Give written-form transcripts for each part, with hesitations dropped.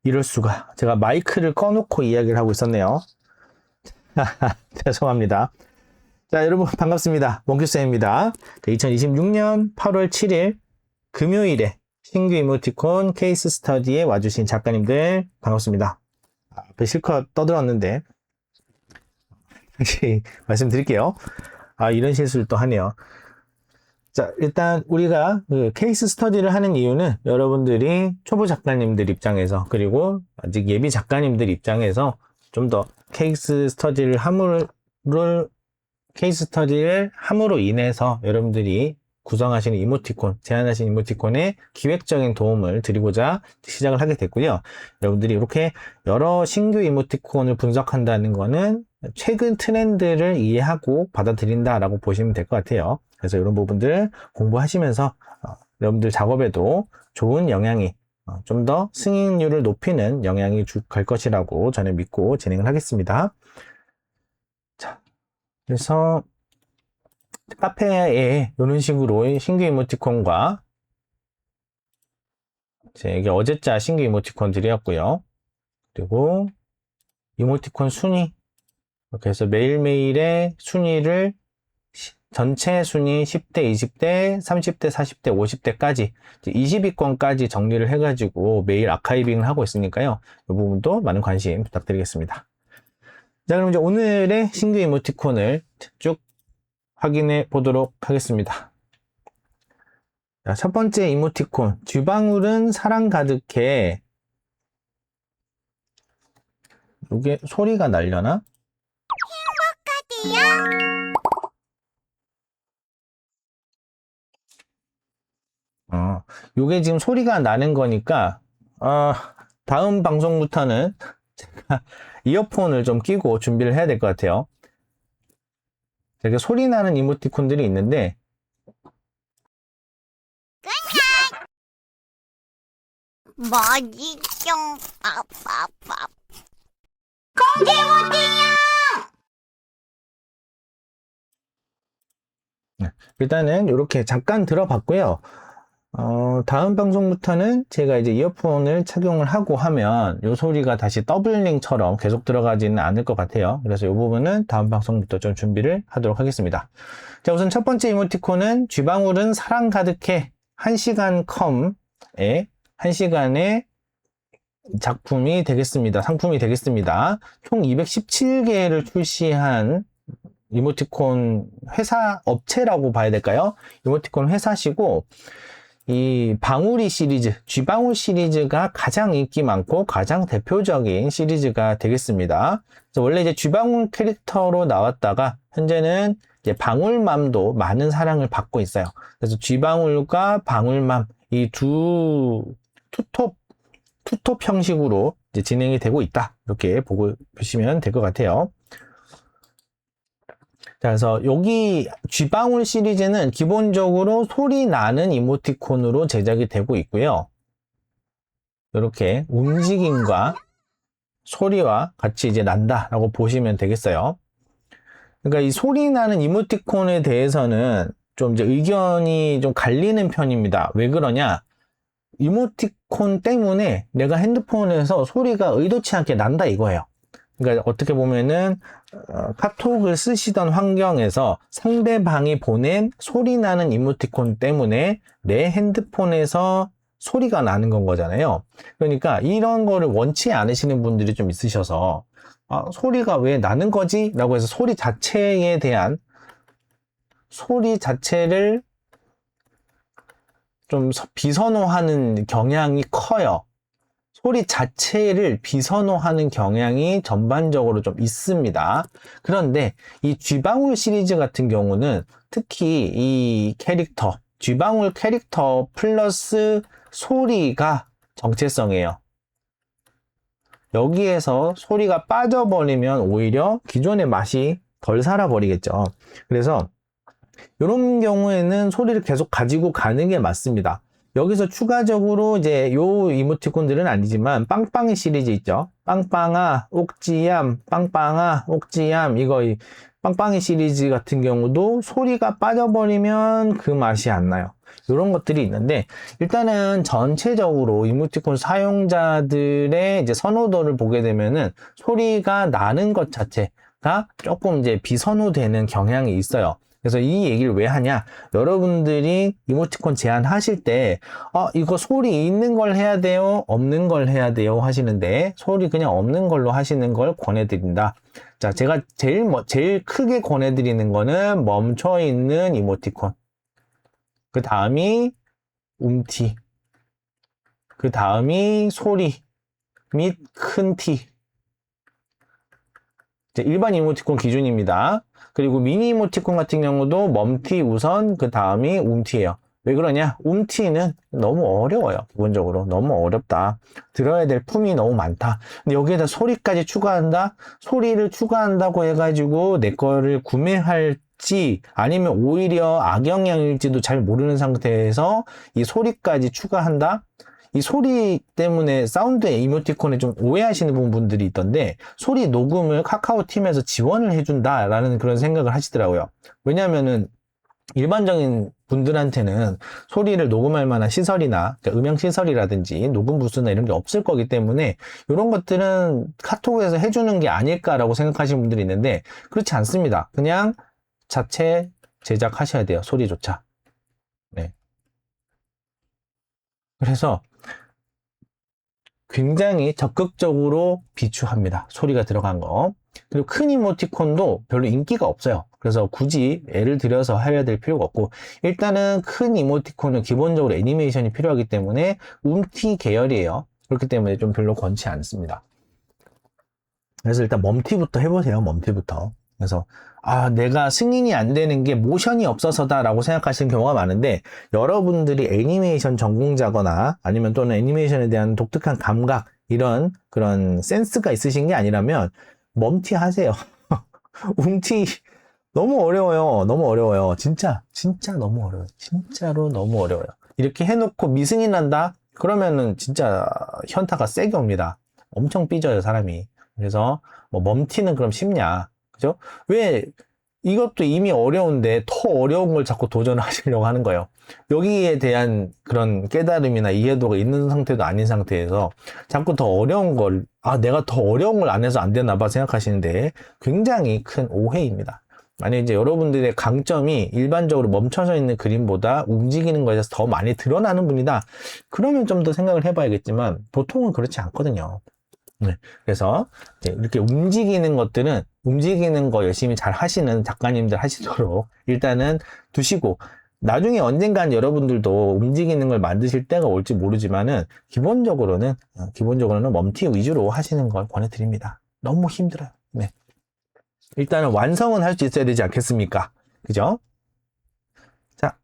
이럴 수가. 제가 마이크를 꺼놓고 이야기를 하고 있었네요. 죄송합니다. 자, 여러분 반갑습니다. 몽큐쌤입니다. 2026년 8월 7일 금요일에 신규 이모티콘 케이스 스터디에 와주신 작가님들 반갑습니다. 앞에 실컷 떠들었는데 다시 말씀드릴게요. 이런 실수를 또 하네요. 자, 일단 우리가 그 케이스 스터디를 하는 이유는 여러분들이 초보 작가님들 입장에서 그리고 아직 예비 작가님들 입장에서 좀 더 케이스 스터디를 함으로 인해서 여러분들이 구성하시는 이모티콘, 제안하신 이모티콘에 기획적인 도움을 드리고자 시작을 하게 됐고요. 여러분들이 이렇게 여러 신규 이모티콘을 분석한다는 거는 최근 트렌드를 이해하고 받아들인다라고 보시면 될 것 같아요. 그래서 이런 부분들 공부하시면서 여러분들 작업에도 좋은 영향이 좀 더 승인율을 높이는 영향이 갈 것이라고 저는 믿고 진행을 하겠습니다. 자, 그래서 카페에 이런 식으로 신규 이모티콘과 이게 어제자 신규 이모티콘들이었고요. 그리고 이모티콘 순위 이렇게 해서 매일매일의 순위를 전체 순위 10대, 20대, 30대, 40대, 50대까지 20위권까지 정리를 해가지고 매일 아카이빙을 하고 있으니까요. 이 부분도 많은 관심 부탁드리겠습니다. 자, 그럼 이제 오늘의 신규 이모티콘을 쭉 확인해 보도록 하겠습니다. 자, 첫 번째 이모티콘, 쥐방울은 사랑 가득해. 이게 소리가 날려나? 행복하대요. 요게 지금 소리가 나는 거니까, 다음 방송부터는 제가 이어폰을 좀 끼고 준비를 해야 될 것 같아요. 이렇게 소리 나는 이모티콘들이 있는데, 맛있죠? 아빠빠. 공개 못해요. 일단은 이렇게 잠깐 들어봤고요. 다음 방송부터는 제가 이제 이어폰을 착용을 하고 하면 이 소리가 다시 더블링처럼 계속 들어가지는 않을 것 같아요. 그래서 이 부분은 다음 방송부터 좀 준비를 하도록 하겠습니다. 자, 우선 첫 번째 이모티콘은 쥐방울은 사랑 가득해 1시간 컴의 1시간의 작품이 되겠습니다. 상품이 되겠습니다. 총 217개를 출시한 이모티콘 회사, 업체라고 봐야 될까요? 이모티콘 회사시고, 이 방울이 시리즈, 쥐방울 시리즈가 가장 인기 많고 가장 대표적인 시리즈가 되겠습니다. 그래서 원래 이제 쥐방울 캐릭터로 나왔다가 현재는 이제 방울맘도 많은 사랑을 받고 있어요. 그래서 쥐방울과 방울맘 이 투톱 형식으로 이제 진행이 되고 있다. 이렇게 보시면 될 것 같아요. 자, 그래서 여기 쥐방울 시리즈는 기본적으로 소리 나는 이모티콘으로 제작이 되고 있고요. 이렇게 움직임과 소리와 같이 이제 난다라고 보시면 되겠어요. 그러니까 이 소리 나는 이모티콘에 대해서는 좀 이제 의견이 좀 갈리는 편입니다. 왜 그러냐? 이모티콘 때문에 내가 핸드폰에서 소리가 의도치 않게 난다 이거예요. 그러니까 어떻게 보면은 카톡을 쓰시던 환경에서 상대방이 보낸 소리 나는 이모티콘 때문에 내 핸드폰에서 소리가 나는 건 거잖아요. 그러니까 이런 거를 원치 않으시는 분들이 좀 있으셔서 소리가 왜 나는 거지? 라고 해서 소리 자체를 좀 비선호하는 경향이 커요. 소리 자체를 비선호하는 경향이 전반적으로 좀 있습니다. 그런데 이 쥐방울 시리즈 같은 경우는 특히 이 캐릭터, 쥐방울 캐릭터 플러스 소리가 정체성이에요. 여기에서 소리가 빠져버리면 오히려 기존의 맛이 덜 살아버리겠죠. 그래서 이런 경우에는 소리를 계속 가지고 가는 게 맞습니다. 여기서 추가적으로 이제 요 이모티콘들은 아니지만 빵빵이 시리즈 있죠. 빵빵아, 옥지얌, 빵빵아, 옥지얌 이거 빵빵이 시리즈 같은 경우도 소리가 빠져버리면 그 맛이 안 나요. 이런 것들이 있는데, 일단은 전체적으로 이모티콘 사용자들의 이제 선호도를 보게 되면은 소리가 나는 것 자체가 조금 이제 비선호되는 경향이 있어요. 그래서 이 얘기를 왜 하냐? 여러분들이 이모티콘 제안하실 때, 이거 소리 있는 걸 해야 돼요? 없는 걸 해야 돼요? 하시는데, 소리 그냥 없는 걸로 하시는 걸 권해드린다. 자, 제가 제일 크게 권해드리는 거는 멈춰있는 이모티콘. 그 다음이 움티. 그 다음이 소리 및 큰 티. 일반 이모티콘 기준입니다. 그리고 미니 이모티콘 같은 경우도 멈티 우선, 그 다음이 움티예요. 왜 그러냐? 움티는 너무 어려워요. 기본적으로 너무 어렵다. 들어야 될 품이 너무 많다. 근데 여기에다 소리까지 추가한다? 소리를 추가한다고 해가지고 내 거를 구매할지 아니면 오히려 악영향일지도 잘 모르는 상태에서 이 소리까지 추가한다? 이 소리 때문에 사운드의 이모티콘에 좀 오해하시는 분들이 있던데, 소리 녹음을 카카오 팀에서 지원을 해준다라는 그런 생각을 하시더라고요. 왜냐면은 일반적인 분들한테는 소리를 녹음할 만한 시설이나 그러니까 음향 시설이라든지 녹음 부스나 이런 게 없을 거기 때문에 이런 것들은 카톡에서 해주는 게 아닐까라고 생각하시는 분들이 있는데, 그렇지 않습니다. 그냥 자체 제작하셔야 돼요. 소리조차. 네. 그래서 굉장히 적극적으로 비추합니다. 소리가 들어간 거. 그리고 큰 이모티콘도 별로 인기가 없어요. 그래서 굳이 애를 들여서 해야 될 필요가 없고, 일단은 큰 이모티콘은 기본적으로 애니메이션이 필요하기 때문에 움티 계열이에요. 그렇기 때문에 좀 별로 권치 않습니다. 그래서 일단 멈티부터 해보세요. 멈티부터. 그래서 내가 승인이 안 되는 게 모션이 없어서다 라고 생각하시는 경우가 많은데, 여러분들이 애니메이션 전공자거나 아니면 또는 애니메이션에 대한 독특한 감각, 이런 그런 센스가 있으신 게 아니라면 멈티 하세요. 움티 너무 어려워요. 너무 어려워요. 진짜 너무 어려워요. 진짜로 너무 어려워요. 이렇게 해놓고 미승인 난다? 그러면은 진짜 현타가 세게 옵니다. 엄청 삐져요, 사람이. 그래서 뭐 멈티는 그럼 쉽냐? 그죠? 왜 이것도 이미 어려운데 더 어려운 걸 자꾸 도전하시려고 하는 거예요. 여기에 대한 그런 깨달음이나 이해도가 있는 상태도 아닌 상태에서 자꾸 더 어려운 걸, 내가 더 어려운 걸 안 해서 안 되나 봐 생각하시는데 굉장히 큰 오해입니다. 만약 이제 여러분들의 강점이 일반적으로 멈춰져 있는 그림보다 움직이는 거에서 더 많이 드러나는 분이다. 그러면 좀 더 생각을 해봐야겠지만 보통은 그렇지 않거든요. 네. 그래서 이렇게 움직이는 것들은 움직이는 거 열심히 잘 하시는 작가님들 하시도록 일단은 두시고, 나중에 언젠간 여러분들도 움직이는 걸 만드실 때가 올지 모르지만은 기본적으로는 멈티 위주로 하시는 걸 권해드립니다. 너무 힘들어요. 네. 일단은 완성은 할 수 있어야 되지 않겠습니까? 그죠? 자,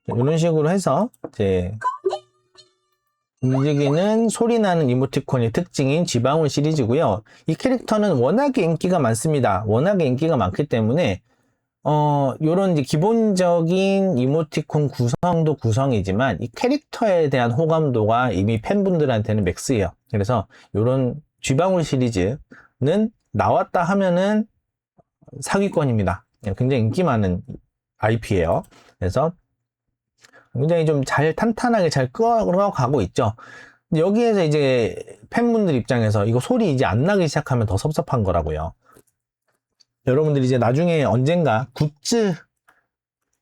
이런 식으로 해서 이제 움직이는 소리 나는 이모티콘의 특징인 쥐방울 시리즈고요. 이 캐릭터는 워낙에 인기가 많습니다. 워낙에 인기가 많기 때문에 요런 이제 기본적인 이모티콘 구성도 구성이지만 이 캐릭터에 대한 호감도가 이미 팬분들한테는 맥스예요. 그래서 요런 쥐방울 시리즈는 나왔다 하면은 사기권입니다. 굉장히 인기 많은 IP예요. 그래서 굉장히 좀 잘 탄탄하게 잘 끌어가고 있죠. 여기에서 이제 팬분들 입장에서 이거 소리 이제 안 나기 시작하면 더 섭섭한 거라고요. 여러분들이 이제 나중에 언젠가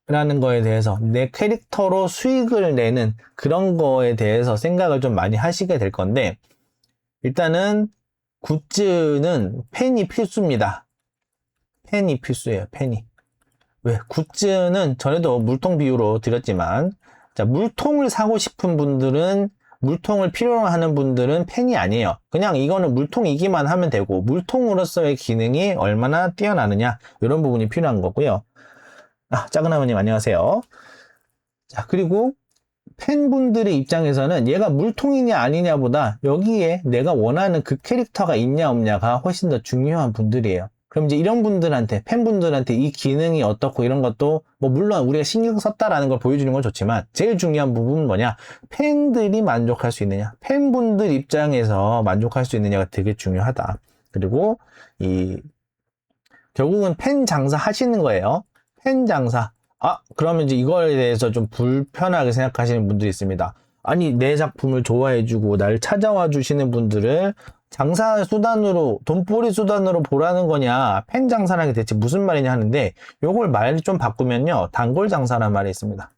굿즈라는 거에 대해서 내 캐릭터로 수익을 내는 그런 거에 대해서 생각을 좀 많이 하시게 될 건데, 일단은 굿즈는 펜이 필수입니다. 펜이 필수예요. 펜이. 왜? 굿즈는 전에도 물통 비유로 드렸지만, 자, 물통을 사고 싶은 분들은, 물통을 필요로 하는 분들은 펜이 아니에요. 그냥 이거는 물통이기만 하면 되고, 물통으로서의 기능이 얼마나 뛰어나느냐, 이런 부분이 필요한 거고요. 작은 아버님 안녕하세요. 자, 그리고 팬분들의 입장에서는 얘가 물통이냐 아니냐보다 여기에 내가 원하는 그 캐릭터가 있냐 없냐가 훨씬 더 중요한 분들이에요. 그럼 이제 이런 분들한테, 팬분들한테 이 기능이 어떻고 이런 것도 뭐 물론 우리가 신경 썼다라는 걸 보여주는 건 좋지만 제일 중요한 부분은 뭐냐? 팬들이 만족할 수 있느냐? 팬분들 입장에서 만족할 수 있느냐가 되게 중요하다. 그리고 결국은 팬 장사 하시는 거예요. 팬 장사. 그러면 이제 이거에 대해서 좀 불편하게 생각하시는 분들이 있습니다. 아니, 내 작품을 좋아해주고 날 찾아와 주시는 분들을 장사 수단으로, 돈벌이 수단으로 보라는 거냐, 팬 장사라는 게 대체 무슨 말이냐 하는데, 요걸 말 좀 바꾸면요, 단골 장사라는 말이 있습니다.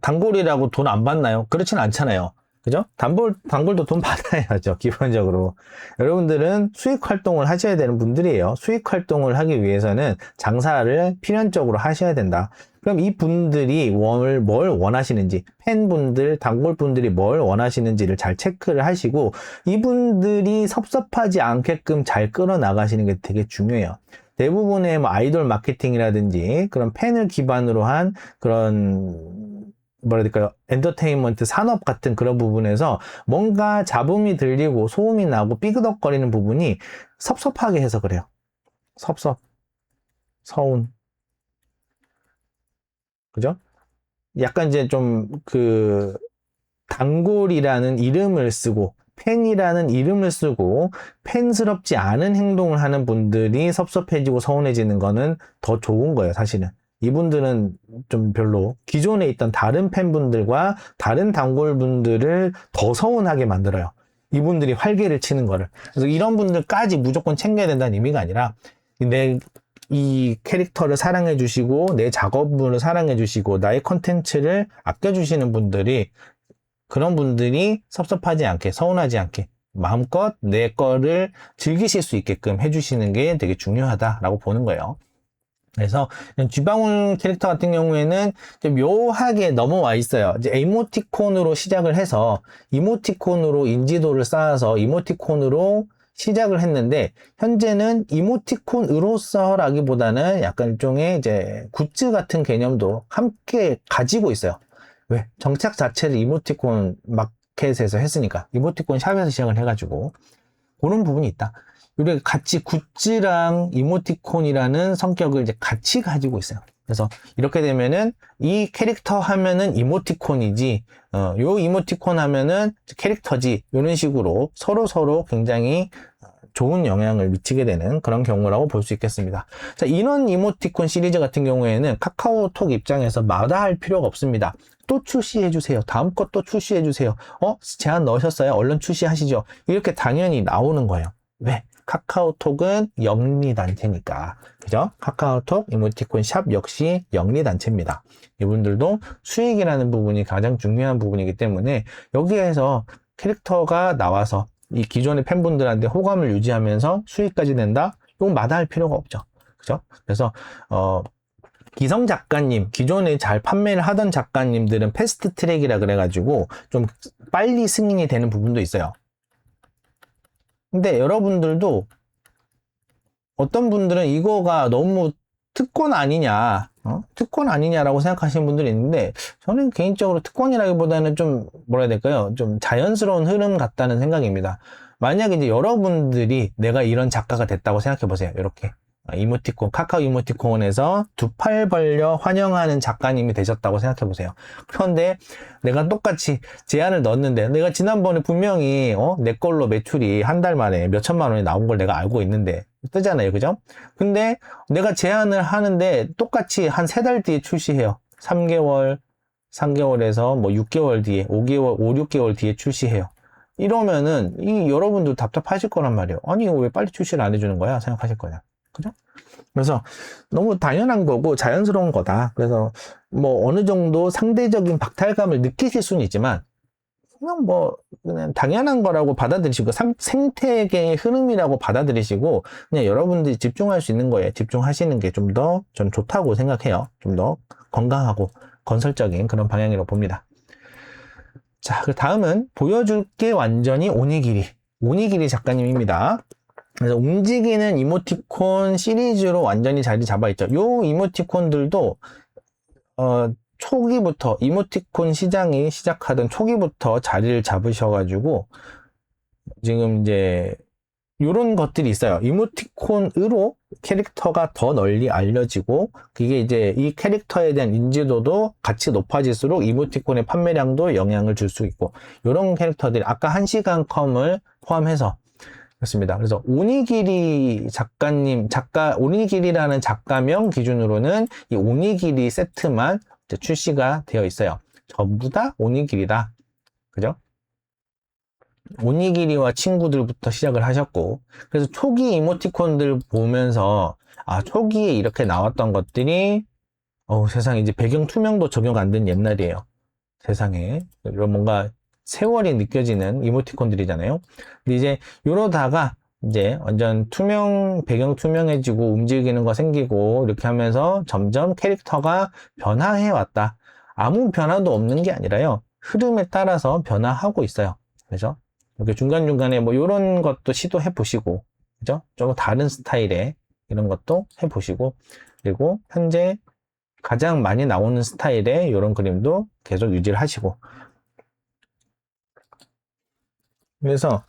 단골이라고 돈 안 받나요? 그렇진 않잖아요. 그죠? 단골도 돈 받아야죠, 기본적으로. 여러분들은 수익 활동을 하셔야 되는 분들이에요. 수익 활동을 하기 위해서는 장사를 필연적으로 하셔야 된다. 그럼 이 분들이 뭘 원하시는지, 팬분들, 단골분들이 뭘 원하시는지를 잘 체크를 하시고, 이분들이 섭섭하지 않게끔 잘 끌어나가시는 게 되게 중요해요. 대부분의 뭐 아이돌 마케팅이라든지 그런 팬을 기반으로 한 그런 뭐라 해야 될까요? 엔터테인먼트 산업 같은 그런 부분에서 뭔가 잡음이 들리고 소음이 나고 삐그덕거리는 부분이 섭섭하게 해서 그래요. 서운. 그죠? 약간 이제 좀 단골이라는 이름을 쓰고 팬이라는 이름을 쓰고 팬스럽지 않은 행동을 하는 분들이 섭섭해지고 서운해지는 거는 더 좋은 거예요, 사실은. 이분들은 좀 별로 기존에 있던 다른 팬분들과 다른 단골분들을 더 서운하게 만들어요. 이분들이 활개를 치는 거를. 그래서 이런 분들까지 무조건 챙겨야 된다는 의미가 아니라 이 캐릭터를 사랑해 주시고 내 작업물을 사랑해 주시고 나의 컨텐츠를 아껴 주시는 분들이 그런 분들이 섭섭하지 않게 서운하지 않게 마음껏 내 거를 즐기실 수 있게끔 해주시는 게 되게 중요하다라고 보는 거예요. 그래서 쥐방울 캐릭터 같은 경우에는 좀 묘하게 넘어와 있어요. 이제 이모티콘으로 시작을 해서 이모티콘으로 인지도를 쌓아서 이모티콘으로 시작을 했는데 현재는 이모티콘으로서라기보다는 약간 일종의 이제 굿즈 같은 개념도 함께 가지고 있어요. 왜? 정착 자체를 이모티콘 마켓에서 했으니까 이모티콘 샵에서 시작을 해가지고 그런 부분이 있다. 우리가 같이 굿즈랑 이모티콘이라는 성격을 이제 같이 가지고 있어요. 그래서 이렇게 되면은 이 캐릭터 하면은 이모티콘이지, 요 이모티콘 하면은 캐릭터지, 이런 식으로 서로 굉장히 좋은 영향을 미치게 되는 그런 경우라고 볼 수 있겠습니다. 자, 이런 이모티콘 시리즈 같은 경우에는 카카오톡 입장에서 마다할 필요가 없습니다. 또 출시해주세요. 다음 것 또 출시해주세요. 제안 넣으셨어요? 얼른 출시하시죠. 이렇게 당연히 나오는 거예요. 왜? 카카오톡은 영리단체니까. 그죠? 카카오톡 이모티콘 샵 역시 영리단체입니다. 이분들도 수익이라는 부분이 가장 중요한 부분이기 때문에 여기에서 캐릭터가 나와서 이 기존의 팬분들한테 호감을 유지하면서 수익까지 낸다? 이건 마다할 필요가 없죠. 그죠? 그래서, 기성 작가님, 기존에 잘 판매를 하던 작가님들은 패스트 트랙이라 그래가지고 좀 빨리 승인이 되는 부분도 있어요. 근데 여러분들도 어떤 분들은 이거가 너무 특권 아니냐, 특권 아니냐라고 생각하시는 분들이 있는데 저는 개인적으로 특권이라기보다는 좀 뭐라 해야 될까요? 좀 자연스러운 흐름 같다는 생각입니다. 만약에 이제 여러분들이 내가 이런 작가가 됐다고 생각해 보세요. 이렇게. 이모티콘, 카카오 이모티콘에서 두 팔 벌려 환영하는 작가님이 되셨다고 생각해 보세요. 그런데 내가 똑같이 제안을 넣었는데 내가 지난번에 분명히 내 걸로 매출이 한 달 만에 몇 천만 원이 나온 걸 내가 알고 있는데 뜨잖아요. 그죠? 근데 내가 제안을 하는데 똑같이 한 3달 뒤에 출시해요. 3개월에서 뭐 6개월 뒤에 5개월, 5, 6개월 뒤에 출시해요. 이러면은 여러분들 답답하실 거란 말이에요. 아니 이거 왜 빨리 출시를 안 해주는 거야? 생각하실 거냐. 그죠? 그래서 너무 당연한 거고 자연스러운 거다. 그래서 뭐 어느 정도 상대적인 박탈감을 느끼실 수는 있지만 그냥 당연한 거라고 받아들이시고 생태계의 흐름이라고 받아들이시고 그냥 여러분들이 집중할 수 있는 거에 집중하시는 게 좀 더 전 좋다고 생각해요. 좀 더 건강하고 건설적인 그런 방향이라고 봅니다. 자, 그 다음은 보여줄게 완전히 오니기리 작가님입니다. 그래서 움직이는 이모티콘 시리즈로 완전히 자리 잡아 있죠. 요 이모티콘들도 초기부터 이모티콘 시장이 시작하던 초기부터 자리를 잡으셔가지고 지금 이제 요런 것들이 있어요. 이모티콘으로 캐릭터가 더 널리 알려지고 그게 이제 이 캐릭터에 대한 인지도도 같이 높아질수록 이모티콘의 판매량도 영향을 줄 수 있고 요런 캐릭터들이 아까 1시간 컴을 포함해서 그렇습니다. 그래서 오니기리 오니기리라는 작가명 기준으로는 이 오니기리 세트만 이제 출시가 되어 있어요. 전부 다 오니기리다. 그죠? 오니기리와 친구들부터 시작을 하셨고, 그래서 초기 이모티콘들 보면서, 아, 초기에 이렇게 나왔던 것들이, 세상에 이제 배경 투명도 적용 안 된 옛날이에요. 세상에. 이런 뭔가 세월이 느껴지는 이모티콘들이잖아요. 근데 이제 이러다가 이제 완전 배경 투명해지고 움직이는 거 생기고 이렇게 하면서 점점 캐릭터가 변화해 왔다. 아무 변화도 없는 게 아니라요. 흐름에 따라서 변화하고 있어요. 그죠? 이렇게 중간중간에 뭐 이런 것도 시도해 보시고, 그죠? 좀 다른 스타일의 이런 것도 해 보시고, 그리고 현재 가장 많이 나오는 스타일의 이런 그림도 계속 유지를 하시고. 그래서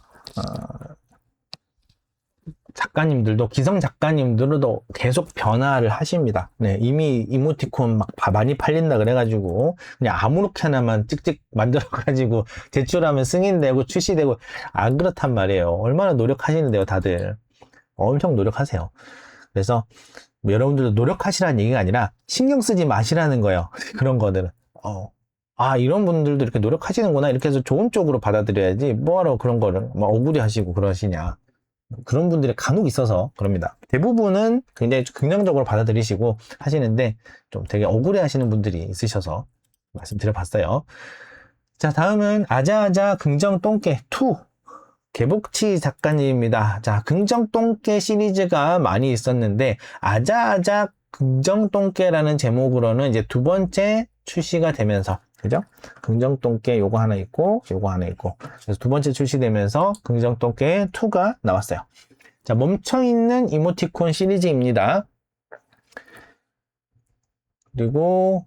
작가님들도, 기성 작가님들도 계속 변화를 하십니다. 네, 이미 이모티콘 막 많이 팔린다 그래가지고 그냥 아무렇게나만 찍찍 만들어가지고 제출하면 승인되고 출시되고 안 그렇단 말이에요. 얼마나 노력하시는데요, 다들. 엄청 노력하세요. 그래서 뭐 여러분들도 노력하시라는 얘기가 아니라 신경 쓰지 마시라는 거예요. 그런 거들은. 이런 분들도 이렇게 노력하시는구나. 이렇게 해서 좋은 쪽으로 받아들여야지. 뭐하러 그런 거를 막 억울해 하시고 그러시냐. 그런 분들이 간혹 있어서 그럽니다. 대부분은 굉장히 긍정적으로 받아들이시고 하시는데 좀 되게 억울해 하시는 분들이 있으셔서 말씀드려봤어요. 자, 다음은 아자아자 긍정똥개 2 개복치 작가님입니다. 자, 긍정똥개 시리즈가 많이 있었는데 아자아자 긍정똥개라는 제목으로는 이제 두 번째 출시가 되면서, 그죠? 긍정똥개 요거 하나 있고 요거 하나 있고, 그래서 두 번째 출시되면서 긍정똥개 2가 나왔어요. 자, 멈춰있는 이모티콘 시리즈입니다. 그리고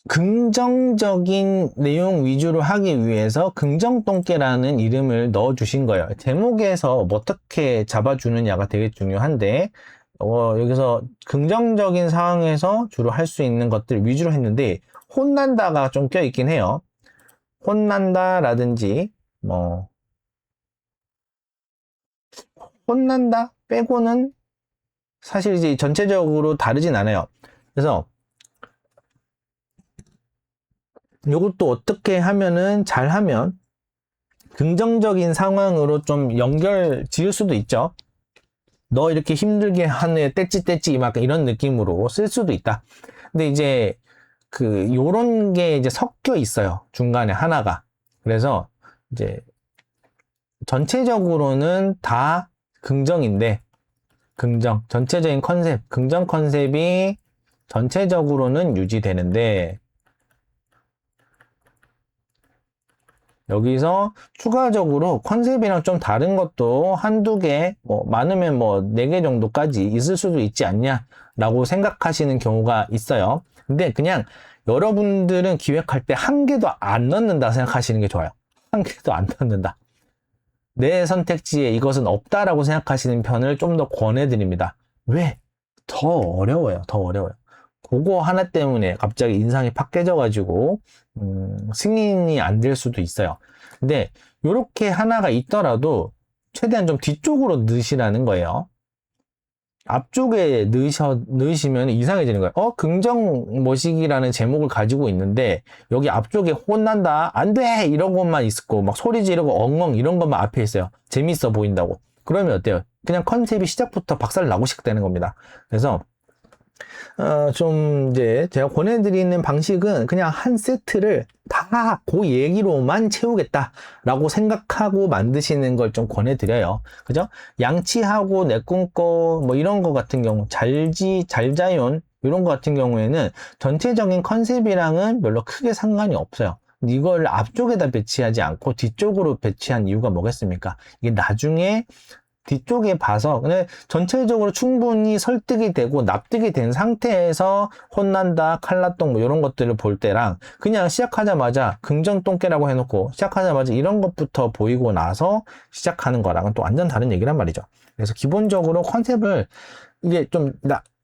긍정적인 내용 위주로 하기 위해서 긍정똥개라는 이름을 넣어 주신 거예요. 제목에서 어떻게 잡아주느냐가 되게 중요한데, 여기서 긍정적인 상황에서 주로 할 수 있는 것들 위주로 했는데, 혼난다가 좀 껴있긴 해요. 혼난다라든지, 혼난다 빼고는 사실 이제 전체적으로 다르진 않아요. 그래서, 이것도 어떻게 하면은 잘하면 긍정적인 상황으로 좀 연결 지을 수도 있죠. 너 이렇게 힘들게 하네, 떼찌떼찌 막 이런 느낌으로 쓸 수도 있다. 근데 이제 요런 게 이제 섞여 있어요. 중간에 하나가. 그래서 이제 전체적으로는 다 긍정인데, 전체적인 컨셉, 긍정 컨셉이 전체적으로는 유지되는데, 여기서 추가적으로 컨셉이랑 좀 다른 것도 한두 개, 많으면 4개 정도까지 있을 수도 있지 않냐 라고 생각하시는 경우가 있어요. 근데 그냥 여러분들은 기획할 때 한 개도 안 넣는다 생각하시는 게 좋아요. 한 개도 안 넣는다. 내 선택지에 이것은 없다라고 생각하시는 편을 좀 더 권해드립니다. 왜? 더 어려워요. 그거 하나 때문에 갑자기 인상이 팍 깨져가지고 승인이 안 될 수도 있어요. 근데 이렇게 하나가 있더라도 최대한 좀 뒤쪽으로 넣으시라는 거예요. 앞쪽에 넣으시면 이상해지는 거예요. 긍정 모식이라는 제목을 가지고 있는데 여기 앞쪽에 혼난다, 안 돼! 이런 것만 있고 막 소리 지르고 엉엉 이런 것만 앞에 있어요. 재밌어 보인다고. 그러면 어때요? 그냥 컨셉이 시작부터 박살 나고 싶다는 겁니다. 그래서 좀 이제 제가 권해드리는 방식은 그냥 한 세트를 다 그 얘기로만 채우겠다라고 생각하고 만드시는 걸 좀 권해드려요. 그죠? 양치하고 내 꿈꿔 뭐 이런 거 같은 경우, 잘자연 이런 거 같은 경우에는 전체적인 컨셉이랑은 별로 크게 상관이 없어요. 이걸 앞쪽에다 배치하지 않고 뒤쪽으로 배치한 이유가 뭐겠습니까? 이게 나중에 뒤쪽에 봐서 그냥 전체적으로 충분히 설득이 되고 납득이 된 상태에서 혼난다, 칼라똥 뭐 이런 것들을 볼 때랑 그냥 시작하자마자 긍정똥개라고 해놓고 시작하자마자 이런 것부터 보이고 나서 시작하는 거랑은 또 완전 다른 얘기란 말이죠. 그래서 기본적으로 컨셉을 이게 좀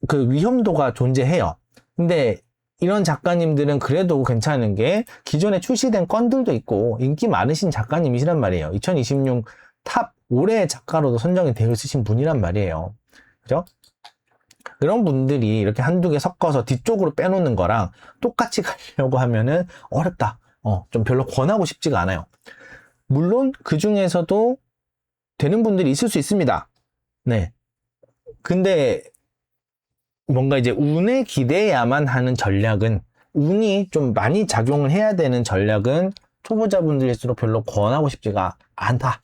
그 위험도가 존재해요. 근데 이런 작가님들은 그래도 괜찮은 게 기존에 출시된 건들도 있고 인기 많으신 작가님이시란 말이에요. 2026 탑 올해의 작가로도 선정이 되어 있으신 분이란 말이에요. 그죠? 그런 분들이 이렇게 한두 개 섞어서 뒤쪽으로 빼놓는 거랑 똑같이 가려고 하면은 어렵다. 좀 별로 권하고 싶지가 않아요. 물론 그 중에서도 되는 분들이 있을 수 있습니다. 네. 근데 뭔가 이제 운에 기대야만 하는 전략은, 운이 좀 많이 작용을 해야 되는 전략은 초보자분들일수록 별로 권하고 싶지가 않다.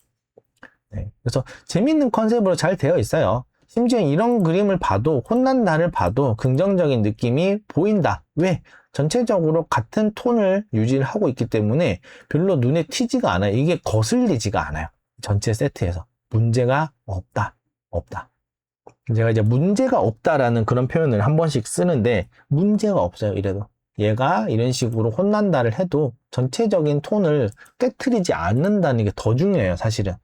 네. 그래서 재밌는 컨셉으로 잘 되어 있어요. 심지어 이런 그림을 봐도, 혼난다를 봐도 긍정적인 느낌이 보인다. 왜? 전체적으로 같은 톤을 유지를 하고 있기 때문에 별로 눈에 튀지가 않아요. 이게 거슬리지가 않아요. 전체 세트에서. 문제가 없다. 제가 이제 문제가 없다라는 그런 표현을 한 번씩 쓰는데, 문제가 없어요. 이래도. 얘가 이런 식으로 혼난다를 해도 전체적인 톤을 깨트리지 않는다는 게 더 중요해요. 사실은.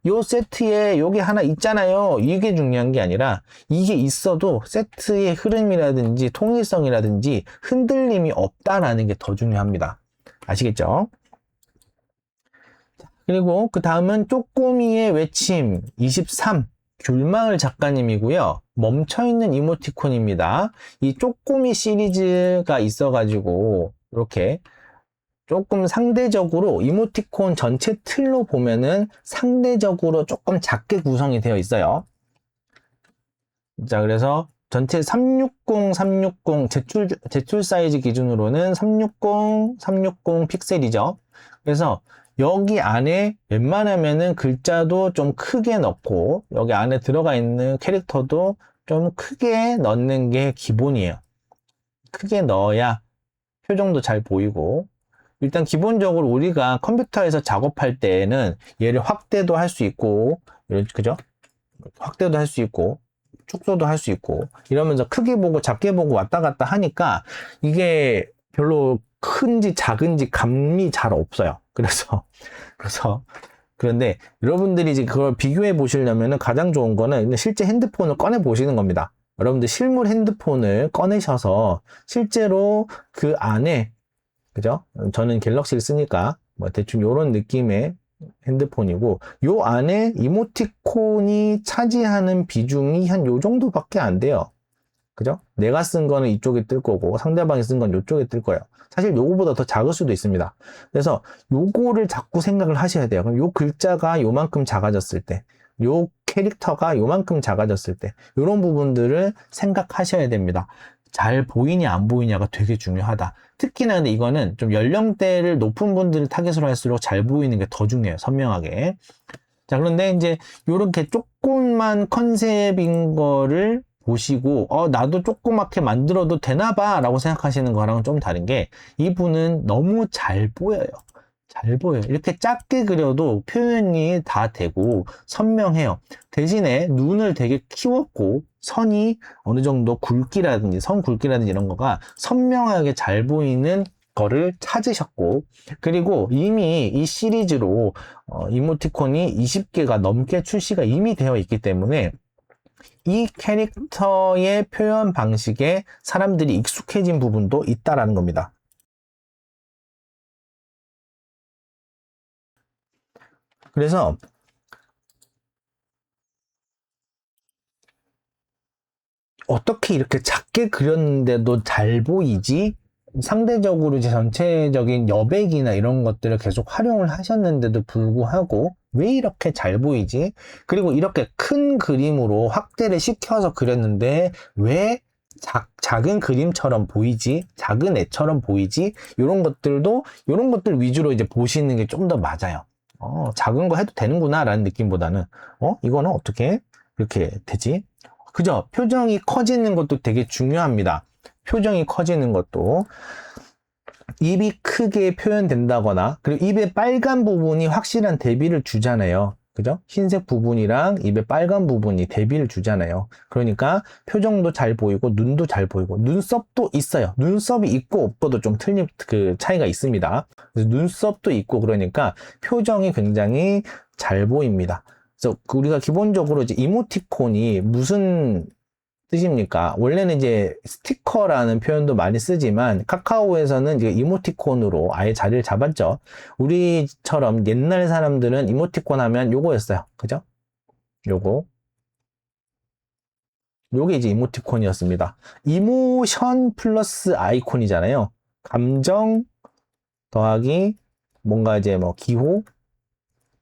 요 세트에 요게 하나 있잖아요. 이게 중요한 게 아니라, 이게 있어도 세트의 흐름이라든지 통일성이라든지 흔들림이 없다라는 게 더 중요합니다. 아시겠죠? 그리고 그 다음은 쪼꼬미의 외침 23 귤마을 작가님이고요. 멈춰있는 이모티콘입니다. 이 쪼꼬미 시리즈가 있어가지고 이렇게 조금 상대적으로 이모티콘 전체 틀로 보면은 상대적으로 조금 작게 구성이 되어 있어요. 자, 그래서 전체 360 제출 사이즈 기준으로는 360 픽셀이죠. 그래서 여기 안에 웬만하면은 글자도 좀 크게 넣고, 여기 안에 들어가 있는 캐릭터도 좀 크게 넣는 게 기본이에요. 크게 넣어야 표정도 잘 보이고, 일단 기본적으로 우리가 컴퓨터에서 작업할 때는 얘를 확대도 할 수 있고, 그죠? 확대도 할 수 있고, 축소도 할 수 있고, 이러면서 크게 보고 작게 보고 왔다 갔다 하니까 이게 별로 큰지 작은지 감이 잘 없어요. 그런데 여러분들이 이제 그걸 비교해 보시려면 가장 좋은 거는 실제 핸드폰을 꺼내 보시는 겁니다. 여러분들 실물 핸드폰을 꺼내셔서 실제로 그 안에, 그죠? 저는 갤럭시를 쓰니까 뭐 대충 요런 느낌의 핸드폰이고, 요 안에 이모티콘이 차지하는 비중이 한 요 정도밖에 안 돼요. 그죠? 내가 쓴 거는 이쪽에 뜰 거고 상대방이 쓴 건 이쪽에 뜰 거예요. 사실 요거보다 더 작을 수도 있습니다. 그래서 요거를 자꾸 생각을 하셔야 돼요. 그럼 요 글자가 요만큼 작아졌을 때, 요 캐릭터가 요만큼 작아졌을 때, 요런 부분들을 생각하셔야 됩니다. 잘 보이냐 안 보이냐가 되게 중요하다. 특히나 근데 이거는 좀 연령대를 높은 분들을 타겟으로 할수록 잘 보이는 게 더 중요해요. 선명하게. 자, 그런데 이제 요렇게 조금만 컨셉인 거를 보시고 나도 조그맣게 만들어도 되나봐 라고 생각하시는 거랑은 좀 다른 게, 이분은 너무 잘 보여요. 잘 보여요. 이렇게 작게 그려도 표현이 다 되고 선명해요. 대신에 눈을 되게 키웠고 선이 어느 정도 굵기라든지 선 굵기라든지 이런 거가 선명하게 잘 보이는 거를 찾으셨고, 그리고 이미 이 시리즈로 이모티콘이 20개가 넘게 출시가 이미 되어 있기 때문에 이 캐릭터의 표현 방식에 사람들이 익숙해진 부분도 있다라는 겁니다. 그래서 어떻게 이렇게 작게 그렸는데도 잘 보이지? 상대적으로 이제 전체적인 여백이나 이런 것들을 계속 활용을 하셨는데도 불구하고 왜 이렇게 잘 보이지? 그리고 이렇게 큰 그림으로 확대를 시켜서 그렸는데 왜 작은 그림처럼 보이지? 작은 애처럼 보이지? 이런 것들 위주로 이제 보시는 게 좀 더 맞아요. 작은 거 해도 되는구나 라는 느낌보다는 이거는 어떻게 이렇게 되지? 그죠? 표정이 커지는 것도 되게 중요합니다. 표정이 커지는 것도, 입이 크게 표현된다거나, 그리고 입의 빨간 부분이 확실한 대비를 주잖아요. 그죠? 흰색 부분이랑 입의 빨간 부분이 대비를 주잖아요. 그러니까 표정도 잘 보이고 눈도 잘 보이고, 눈썹도 있어요. 눈썹이 있고 없고도 좀 차이가 있습니다. 그래서 눈썹도 있고, 그러니까 표정이 굉장히 잘 보입니다. 그래서 우리가 기본적으로 이제 이모티콘이 무슨 뜻입니까? 원래는 이제 스티커라는 표현도 많이 쓰지만 카카오에서는 이제 이모티콘으로 아예 자리를 잡았죠. 우리처럼 옛날 사람들은 이모티콘 하면 요거였어요. 그죠? 요게 이제 이모티콘이었습니다. 이모션 플러스 아이콘이잖아요. 감정 더하기 뭔가 이제 뭐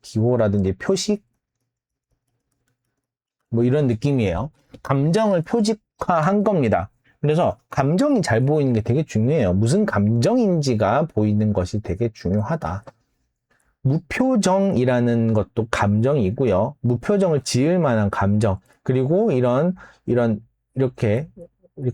기호라든지 표식 뭐 이런 느낌이에요. 감정을 표직화한 겁니다. 그래서 감정이 잘 보이는 게 되게 중요해요. 무슨 감정인지가 보이는 것이 되게 중요하다. 무표정이라는 것도 감정이고요. 무표정을 지을 만한 감정. 그리고 이렇게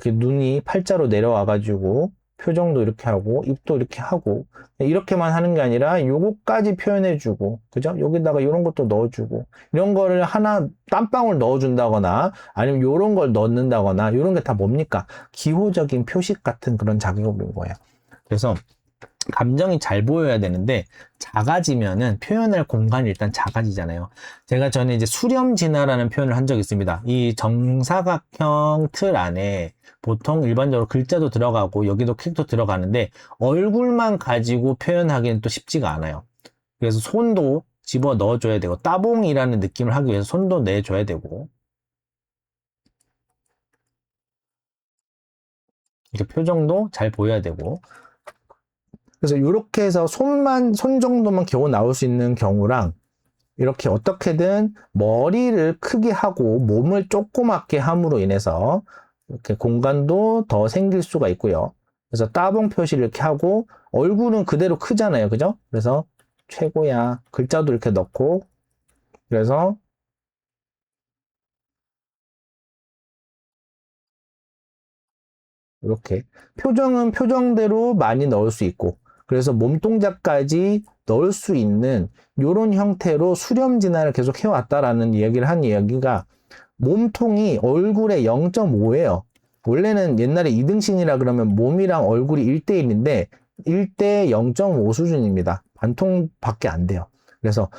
눈이 팔자로 내려와가지고 표정도 이렇게 하고 입도 이렇게 하고 이렇게만 하는 게 아니라 요거까지 표현해주고 그죠? 여기다가 이런 것도 넣어주고 이런 거를 하나 땀방울 넣어준다거나 아니면 요런 걸 넣는다거나 이런 게 다 뭡니까? 기호적인 표식 같은 그런 작업인 거예요. 그래서 감정이 잘 보여야 되는데 작아지면은 표현할 공간이 일단 작아지잖아요. 제가 전에 이제 수렴진화라는 표현을 한 적이 있습니다. 이 정사각형 틀 안에 보통 일반적으로 글자도 들어가고 여기도 캐릭터 들어가는데 얼굴만 가지고 표현하기는 또 쉽지가 않아요. 그래서 손도 집어 넣어줘야 되고 따봉이라는 느낌을 하기 위해서 손도 내줘야 되고 이렇게 표정도 잘 보여야 되고 그래서 이렇게 해서 손 정도만 겨우 나올 수 있는 경우랑 이렇게 어떻게든 머리를 크게 하고 몸을 조그맣게 함으로 인해서 이렇게 공간도 더 생길 수가 있고요. 그래서 따봉 표시를 이렇게 하고 얼굴은 그대로 크잖아요. 그죠? 그래서 최고야. 글자도 이렇게 넣고 그래서 이렇게 표정은 표정대로 많이 넣을 수 있고 그래서 몸동작까지 넣을 수 있는 이런 형태로 수렴 진화를 계속 해왔다라는 이야기를 한 이야기가 몸통이 얼굴의 0.5예요. 원래는 옛날에 이등신이라 그러면 몸이랑 얼굴이 1대1인데 1대 0.5 수준입니다. 반통밖에 안 돼요. 그래서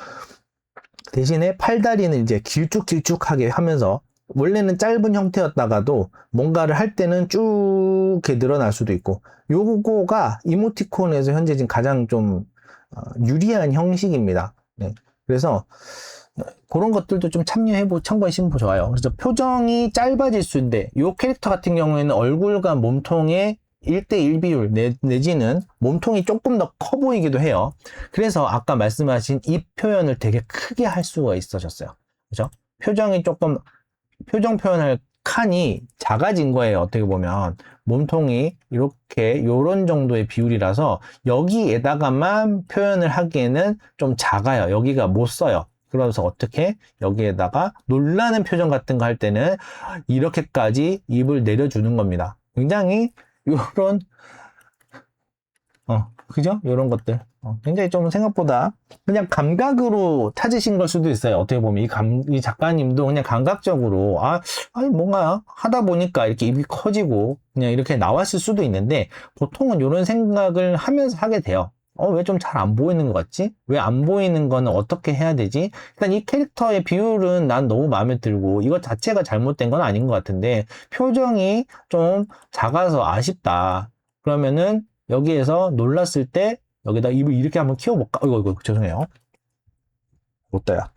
대신에 팔다리는 이제 길쭉길쭉하게 하면서 원래는 짧은 형태였다가도 뭔가를 할 때는 쭉 이렇게 늘어날 수도 있고 요거가 이모티콘에서 현재 지금 가장 좀 유리한 형식입니다. 네. 그래서 그런 것들도 좀 참고하시면 좋아요. 그래서 표정이 짧아질 수 있는데 요 캐릭터 같은 경우에는 얼굴과 몸통의 1대1 비율 내지는 몸통이 조금 더 커 보이기도 해요. 그래서 아까 말씀하신 입 표현을 되게 크게 할 수가 있어졌어요. 그죠? 표정 표현할 칸이 작아진 거예요. 어떻게 보면 몸통이 이렇게 요런 정도의 비율이라서 여기에다가만 표현을 하기에는 좀 작아요. 여기가 못 써요. 그래서 어떻게 여기에다가 놀라는 표정 같은 거 할 때는 이렇게까지 입을 내려주는 겁니다. 굉장히 요런 그죠? 요런 것들 굉장히 좀 생각보다 그냥 감각으로 찾으신 걸 수도 있어요. 어떻게 보면 이 작가님도 그냥 감각적으로 아니 뭔가 하다 보니까 이렇게 입이 커지고 그냥 이렇게 나왔을 수도 있는데 보통은 이런 생각을 하면서 하게 돼요. 왜 좀 잘 안 보이는 것 같지? 왜 안 보이는 거는 어떻게 해야 되지? 일단 이 캐릭터의 비율은 난 너무 마음에 들고 이것 자체가 잘못된 건 아닌 것 같은데 표정이 좀 작아서 아쉽다. 그러면은 여기에서 놀랐을 때 여기다 입을 이렇게 한번 키워볼까? 이거 죄송해요. 못다야.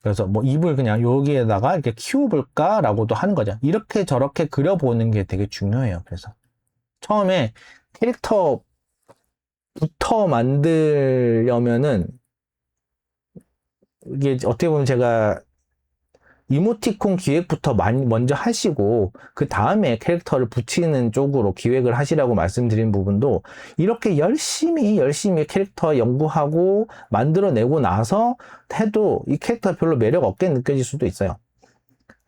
그래서 뭐 입을 그냥 여기에다가 이렇게 키워볼까라고도 하는 거죠. 이렇게 저렇게 그려보는 게 되게 중요해요. 그래서 처음에 캐릭터부터 만들려면은 이게 어떻게 보면 제가 이모티콘 기획부터 먼저 하시고 그 다음에 캐릭터를 붙이는 쪽으로 기획을 하시라고 말씀드린 부분도 이렇게 열심히 캐릭터 연구하고 만들어내고 나서 해도 이 캐릭터 별로 매력 없게 느껴질 수도 있어요.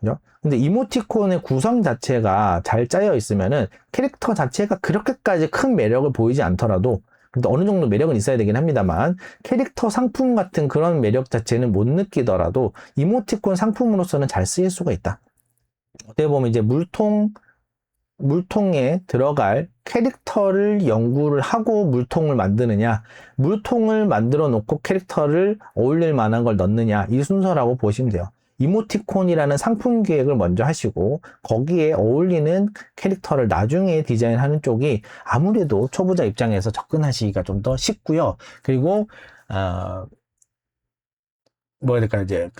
그죠? 근데 이모티콘의 구성 자체가 잘 짜여 있으면은 캐릭터 자체가 그렇게까지 큰 매력을 보이지 않더라도 근데 어느 정도 매력은 있어야 되긴 합니다만 캐릭터 상품 같은 그런 매력 자체는 못 느끼더라도 이모티콘 상품으로서는 잘 쓰일 수가 있다. 어떻게 보면 이제 물통에 들어갈 캐릭터를 연구를 하고 물통을 만드느냐 물통을 만들어 놓고 캐릭터를 어울릴 만한 걸 넣느냐 이 순서라고 보시면 돼요. 이모티콘이라는 상품 기획을 먼저 하시고 거기에 어울리는 캐릭터를 나중에 디자인하는 쪽이 아무래도 초보자 입장에서 접근하시기가 좀 더 쉽고요. 그리고 뭐야 될까 이제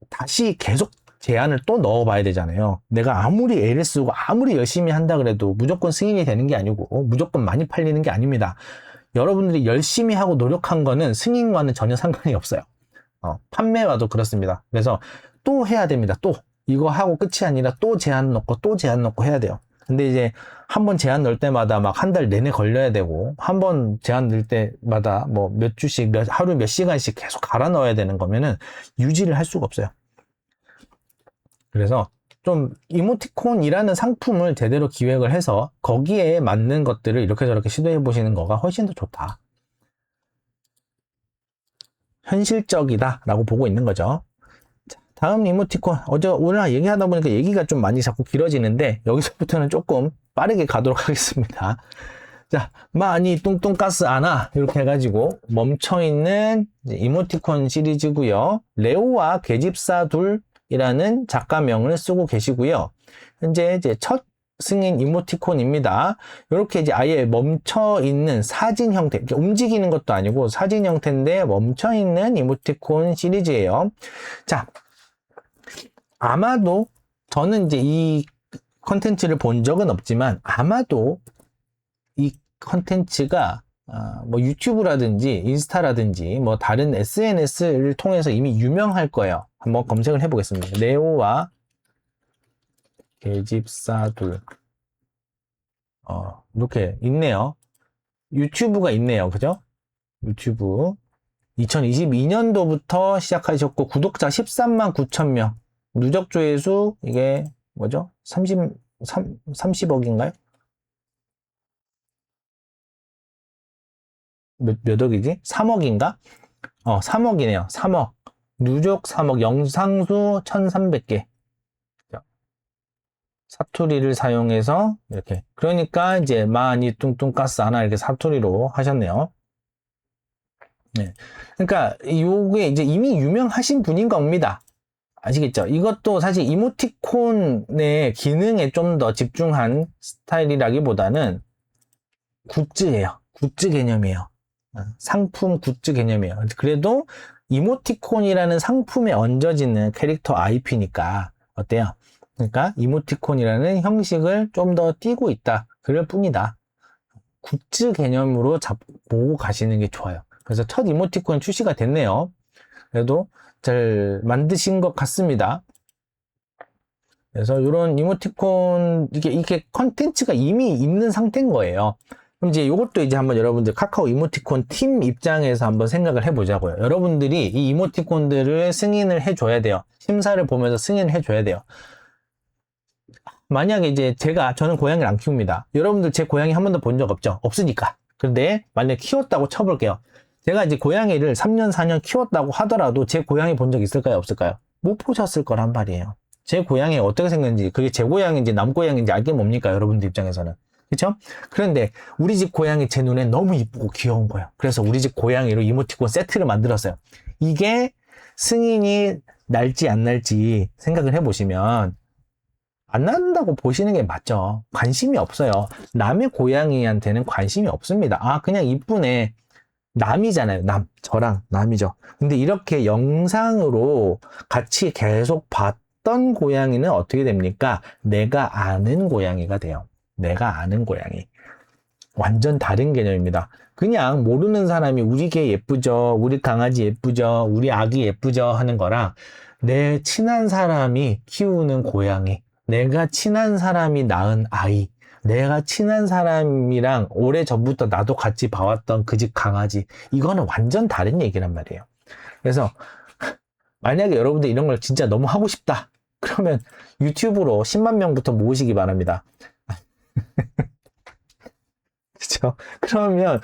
다시 계속 제안을 또 넣어봐야 되잖아요. 내가 아무리 애를 쓰고 아무리 열심히 한다 그래도 무조건 승인이 되는 게 아니고 무조건 많이 팔리는 게 아닙니다. 여러분들이 열심히 하고 노력한 거는 승인과는 전혀 상관이 없어요. 판매와도 그렇습니다. 그래서 또 해야 됩니다. 또 이거 하고 끝이 아니라 또 제안 넣고 또 제안 넣고 해야 돼요. 근데 이제 한 번 제안 넣을 때마다 막 한 달 내내 걸려야 되고 한 번 제안 넣을 때마다 뭐 몇 주씩 하루 몇 시간씩 계속 갈아 넣어야 되는 거면은 유지를 할 수가 없어요. 그래서 좀 이모티콘이라는 상품을 제대로 기획을 해서 거기에 맞는 것들을 이렇게 저렇게 시도해 보시는 거가 훨씬 더 좋다. 현실적이다 라고 보고 있는 거죠. 다음 이모티콘 오늘 얘기하다 보니까 얘기가 좀 많이 자꾸 길어지는데 여기서부터는 조금 빠르게 가도록 하겠습니다. 자, 많이 뚱뚱가스 아나 이렇게 해가지고 멈춰있는 이모티콘 시리즈고요. 레오와 계집사 둘이라는 작가명을 쓰고 계시고요. 현재 이제 첫 승인 이모티콘입니다. 이렇게 이제 아예 멈춰있는 사진 형태, 움직이는 것도 아니고 사진 형태인데 멈춰있는 이모티콘 시리즈예요. 자, 아마도 저는 이제 이 컨텐츠를 본 적은 없지만 아마도 이 컨텐츠가 뭐 유튜브라든지 인스타라든지 뭐 다른 SNS를 통해서 이미 유명할 거예요. 한번 검색을 해보겠습니다. 레오와 계집사 둘 이렇게 있네요. 유튜브가 있네요. 그죠? 유튜브 2022년도부터 시작하셨고 구독자 13만 9천 명, 누적 조회수 이게 뭐죠? 30억인가요? 몇 억이지? 3억인가? 3억이네요. 3억. 누적 3억, 영상수 1300개. 사투리를 사용해서 이렇게. 그러니까 이제 많이 뚱뚱가스 하나 이렇게 사투리로 하셨네요. 네. 그러니까 요게 이제 이미 유명하신 분인 겁니다. 아시겠죠? 이것도 사실 이모티콘의 기능에 좀 더 집중한 스타일이라기보다는 굿즈예요. 굿즈 개념이에요. 상품 굿즈 개념이에요. 그래도 이모티콘이라는 상품에 얹어지는 캐릭터 IP니까 어때요? 그러니까 이모티콘이라는 형식을 좀 더 띄고 있다. 그럴 뿐이다. 굿즈 개념으로 보고 가시는 게 좋아요. 그래서 첫 이모티콘 출시가 됐네요. 그래도 잘 만드신 것 같습니다. 그래서 이런 이모티콘 이게 컨텐츠가 이미 있는 상태인 거예요. 그럼 이제 이것도 이제 한번 여러분들 카카오 이모티콘 팀 입장에서 한번 생각을 해보자고요. 여러분들이 이 이모티콘들을 승인을 해줘야 돼요. 심사를 보면서 승인을 해줘야 돼요. 만약에 이제 저는 고양이를 안 키웁니다. 여러분들 제 고양이 한 번도 본 적 없죠? 없으니까. 그런데 만약에 키웠다고 쳐볼게요. 제가 이제 고양이를 3년, 4년 키웠다고 하더라도 제 고양이 본 적 있을까요? 없을까요? 못 보셨을 거란 말이에요. 제 고양이 어떻게 생겼는지, 그게 제 고양이인지 남 고양이인지 알게 뭡니까? 여러분들 입장에서는. 그쵸? 그런데 우리 집 고양이 제 눈에 너무 이쁘고 귀여운 거예요. 그래서 우리 집 고양이로 이모티콘 세트를 만들었어요. 이게 승인이 날지 안 날지 생각을 해보시면 안 난다고 보시는 게 맞죠. 관심이 없어요. 남의 고양이한테는 관심이 없습니다. 그냥 이쁘네. 남이잖아요. 저랑 남이죠. 근데 이렇게 영상으로 같이 계속 봤던 고양이는 어떻게 됩니까? 내가 아는 고양이가 돼요. 내가 아는 고양이. 완전 다른 개념입니다. 그냥 모르는 사람이 우리 개 예쁘죠, 우리 강아지 예쁘죠, 우리 아기 예쁘죠 하는 거랑 내 친한 사람이 키우는 고양이, 내가 친한 사람이 낳은 아이, 내가 친한 사람이랑 오래전부터 나도 같이 봐왔던 그 집 강아지, 이거는 완전 다른 얘기란 말이에요. 그래서 만약에 여러분들 이런 걸 진짜 너무 하고 싶다 그러면 유튜브로 10만 명부터 모으시기 바랍니다. 그쵸? 그러면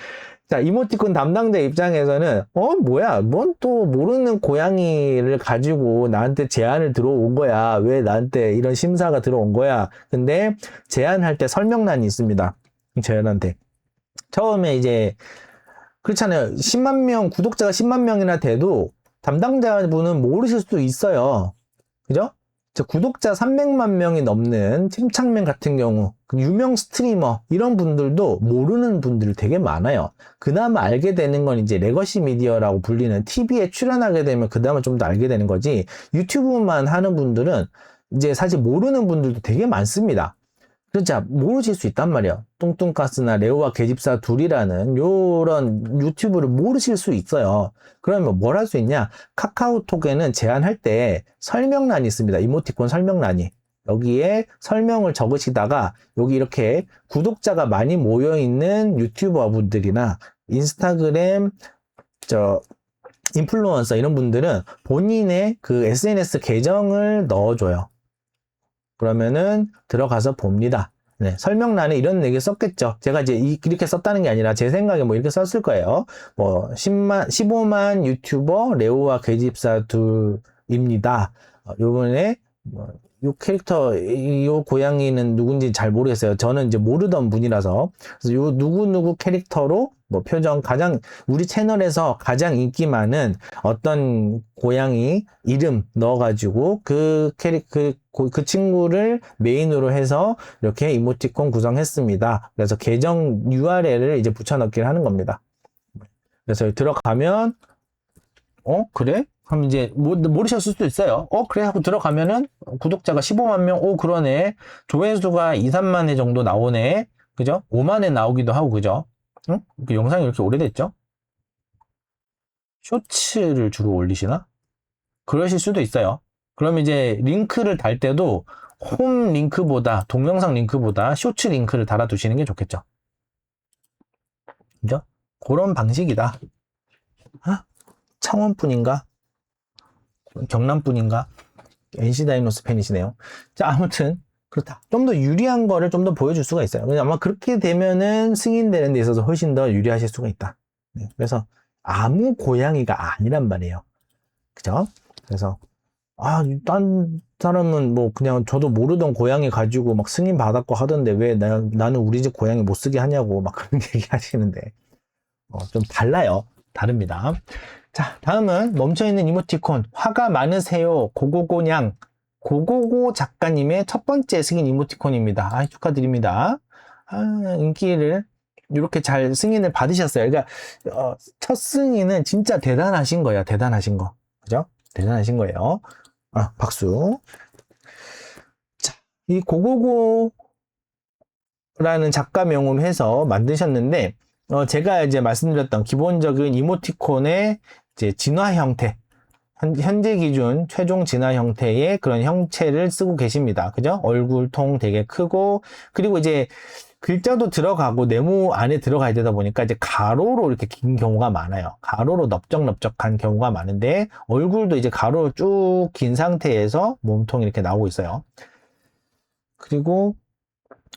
자, 이모티콘 담당자 입장에서는 뭐야, 뭔 또 모르는 고양이를 가지고 나한테 제안을 들어온 거야, 왜 나한테 이런 심사가 들어온 거야. 근데 제안할 때 설명란이 있습니다. 저희한테 처음에 이제 그렇잖아요. 10만 명, 구독자가 10만 명이나 돼도 담당자분은 모르실 수도 있어요. 그죠? 구독자 300만 명이 넘는 침착맨 같은 경우, 유명 스트리머, 이런 분들도 모르는 분들 되게 많아요. 그나마 알게 되는 건 이제 레거시 미디어라고 불리는 TV에 출연하게 되면 그나마 좀 더 알게 되는 거지, 유튜브만 하는 분들은 이제 사실 모르는 분들도 되게 많습니다. 진짜 모르실 수 있단 말이에요. 뚱뚱가스나 레오와 계집사 둘이라는 요런 유튜브를 모르실 수 있어요. 그러면 뭘 할 수 있냐? 카카오톡에는 제안할 때 설명란이 있습니다. 이모티콘 설명란이. 여기에 설명을 적으시다가 여기 이렇게 구독자가 많이 모여있는 유튜버 분들이나 인스타그램 인플루언서 이런 분들은 본인의 그 SNS 계정을 넣어줘요. 그러면은 들어가서 봅니다. 네, 설명란에 이런 얘기 썼겠죠. 제가 이제 이렇게 썼다는 게 아니라 제 생각에 뭐 이렇게 썼을 거예요. 뭐 15만 유튜버 레오와 계집사 둘입니다. 요번에 요 캐릭터, 요 고양이는 누군지 잘 모르겠어요. 저는 이제 모르던 분이라서. 그래서 요 누구누구 캐릭터로 뭐 표정 우리 채널에서 가장 인기 많은 어떤 고양이 이름 넣어가지고 그 친구를 메인으로 해서 이렇게 이모티콘 구성했습니다. 그래서 계정 URL을 이제 붙여넣기를 하는 겁니다. 그래서 들어가면, 그래? 그럼 이제 모르셨을 수도 있어요. 그래 하고 들어가면은 구독자가 15만 명, 그러네. 조회수가 2, 3만 회 정도 나오네. 그죠? 5만 회 나오기도 하고, 그죠? 응? 영상이 이렇게 오래됐죠? 쇼츠를 주로 올리시나? 그러실 수도 있어요. 그럼 이제 링크를 달 때도 홈 링크보다, 동영상 링크보다 쇼츠 링크를 달아두시는 게 좋겠죠. 그죠? 그런 방식이다. 창원뿐인가? 경남뿐인가? NC 다이노스 팬이시네요. 자, 아무튼 그렇다. 좀 더 유리한 거를 좀 더 보여줄 수가 있어요. 아마 그렇게 되면은 승인되는 데 있어서 훨씬 더 유리하실 수가 있다. 네, 그래서 아무 고양이가 아니란 말이에요. 그죠? 그래서 딴 사람은 뭐 그냥 저도 모르던 고양이 가지고 막 승인 받았고 하던데 왜 나는 우리 집 고양이 못 쓰게 하냐고 막 그런 얘기 하시는데 좀 달라요. 다릅니다. 자, 다음은 멈춰있는 이모티콘. 화가 많으세요. 고고고냥. 고고고 작가님의 첫 번째 승인 이모티콘입니다. 축하드립니다. 인기를 이렇게 잘 승인을 받으셨어요. 그러니까 첫 승인은 진짜 대단하신 거예요. 대단하신 거. 그죠? 대단하신 거예요. 박수. 자, 이 고고고라는 작가명으로 해서 만드셨는데 제가 이제 말씀드렸던 기본적인 이모티콘의 이제 진화 형태, 현재 기준 최종 진화 형태의 그런 형체를 쓰고 계십니다. 그죠? 얼굴통 되게 크고, 그리고 이제 글자도 들어가고 네모 안에 들어가야 되다 보니까 이제 가로로 이렇게 긴 경우가 많아요. 가로로 넓적넓적한 경우가 많은데, 얼굴도 이제 가로로 쭉 긴 상태에서 몸통이 이렇게 나오고 있어요. 그리고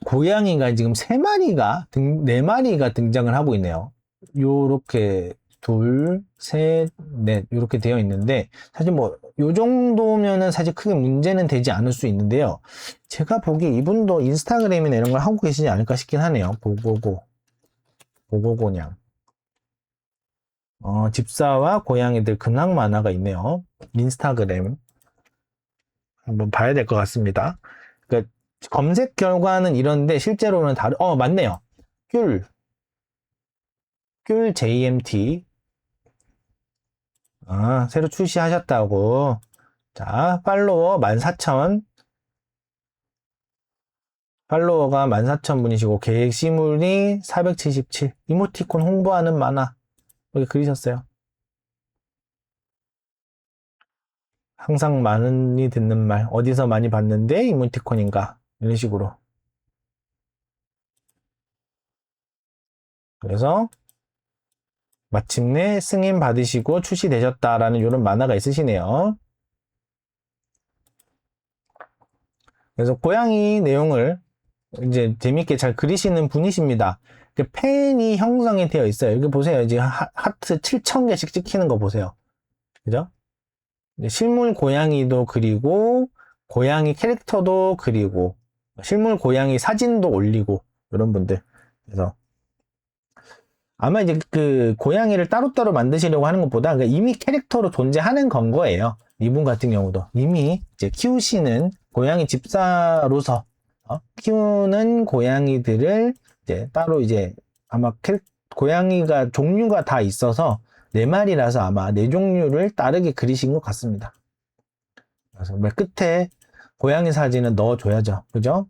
고양이가 지금 4마리가 등장을 하고 있네요. 요렇게 둘, 셋, 넷 이렇게 되어 있는데 사실 뭐 요 정도면은 사실 크게 문제는 되지 않을 수 있는데요. 제가 보기에 이분도 인스타그램이나 이런 걸 하고 계시지 않을까 싶긴 하네요. 보고고냥. 집사와 고양이들 근황 만화가 있네요. 인스타그램 한번 봐야 될 것 같습니다. 그러니까 검색 결과는 이런데 실제로는 맞네요. 귤 JMT. 새로 출시하셨다고. 자, 팔로워 14,000. 팔로워가 14,000분이시고, 게시물이 477. 이모티콘 홍보하는 만화. 여기 그리셨어요. 항상 많이 듣는 말. 어디서 많이 봤는데 이모티콘인가. 이런 식으로. 그래서, 마침내 승인 받으시고 출시되셨다라는 이런 만화가 있으시네요. 그래서 고양이 내용을 이제 재밌게 잘 그리시는 분이십니다. 펜이 형성이 되어 있어요. 여기 보세요. 이제 하트 7,000개씩 찍히는 거 보세요. 그죠? 실물 고양이도 그리고, 고양이 캐릭터도 그리고, 실물 고양이 사진도 올리고, 이런 분들. 그래서, 아마 이제 그 고양이를 따로따로 만드시려고 하는 것보다 이미 캐릭터로 존재하는 건 거예요. 이분 같은 경우도 이미 이제 키우시는 고양이 집사로서 키우는 고양이들을 이제 따로 이제 아마 고양이가 종류가 다 있어서 4마리라서 아마 4종류를 다르게 그리신 것 같습니다. 그래서 맨 끝에 고양이 사진은 넣어줘야죠. 그죠?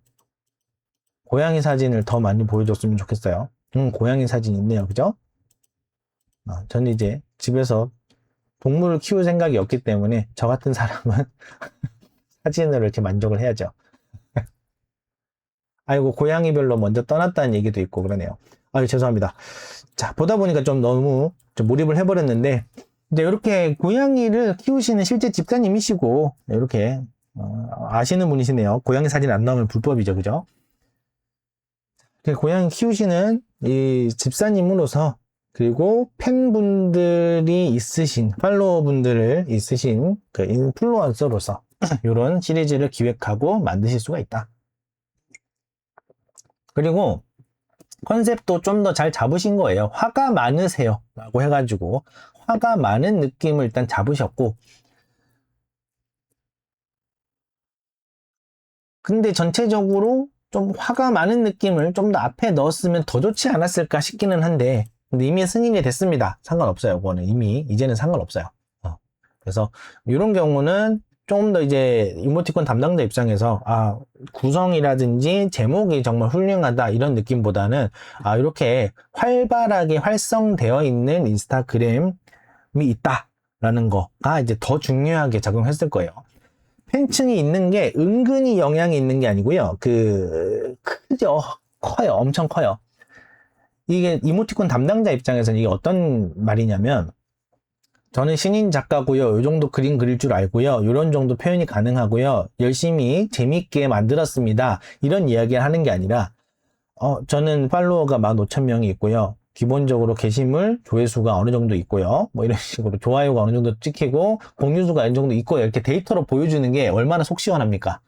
고양이 사진을 더 많이 보여줬으면 좋겠어요. 고양이 사진 있네요. 그죠? 저는 이제 집에서 동물을 키울 생각이 없기 때문에 저 같은 사람은 사진으로 이렇게 만족을 해야죠. 아이고, 고양이별로 먼저 떠났다는 얘기도 있고 그러네요. 아유, 죄송합니다. 자, 보다 보니까 좀 너무 좀 몰입을 해버렸는데, 이제 이렇게 고양이를 키우시는 실제 집사님이시고, 이렇게, 아시는 분이시네요. 고양이 사진 안 나오면 불법이죠. 그죠? 고양이 키우시는 이 집사님으로서, 그리고 팬분들이 있으신, 팔로워분들을 있으신 그 인플루언서로서, 이런 시리즈를 기획하고 만드실 수가 있다. 그리고 컨셉도 좀 더 잘 잡으신 거예요. 화가 많으세요 라고 해가지고 화가 많은 느낌을 일단 잡으셨고, 근데 전체적으로 좀 화가 많은 느낌을 좀 더 앞에 넣었으면 더 좋지 않았을까 싶기는 한데, 근데 이미 승인이 됐습니다. 상관없어요. 그거는 이제는 상관없어요. 그래서 이런 경우는 좀 더 이제 이모티콘 담당자 입장에서 구성이라든지 제목이 정말 훌륭하다 이런 느낌보다는 이렇게 활발하게 활성되어 있는 인스타그램이 있다라는 거가 이제 더 중요하게 작용했을 거예요. 팬층이 있는 게 은근히 영향이 있는 게 아니고요. 크죠. 커요. 엄청 커요. 이게 이모티콘 담당자 입장에서는 이게 어떤 말이냐면, 저는 신인 작가고요. 이 정도 그림 그릴 줄 알고요. 이런 정도 표현이 가능하고요. 열심히 재밌게 만들었습니다. 이런 이야기를 하는 게 아니라, 저는 팔로워가 15,000명이 있고요. 기본적으로 게시물 조회수가 어느 정도 있고요. 뭐 이런 식으로 좋아요가 어느 정도 찍히고 공유수가 어느 정도 있고, 이렇게 데이터로 보여주는 게 얼마나 속 시원합니까?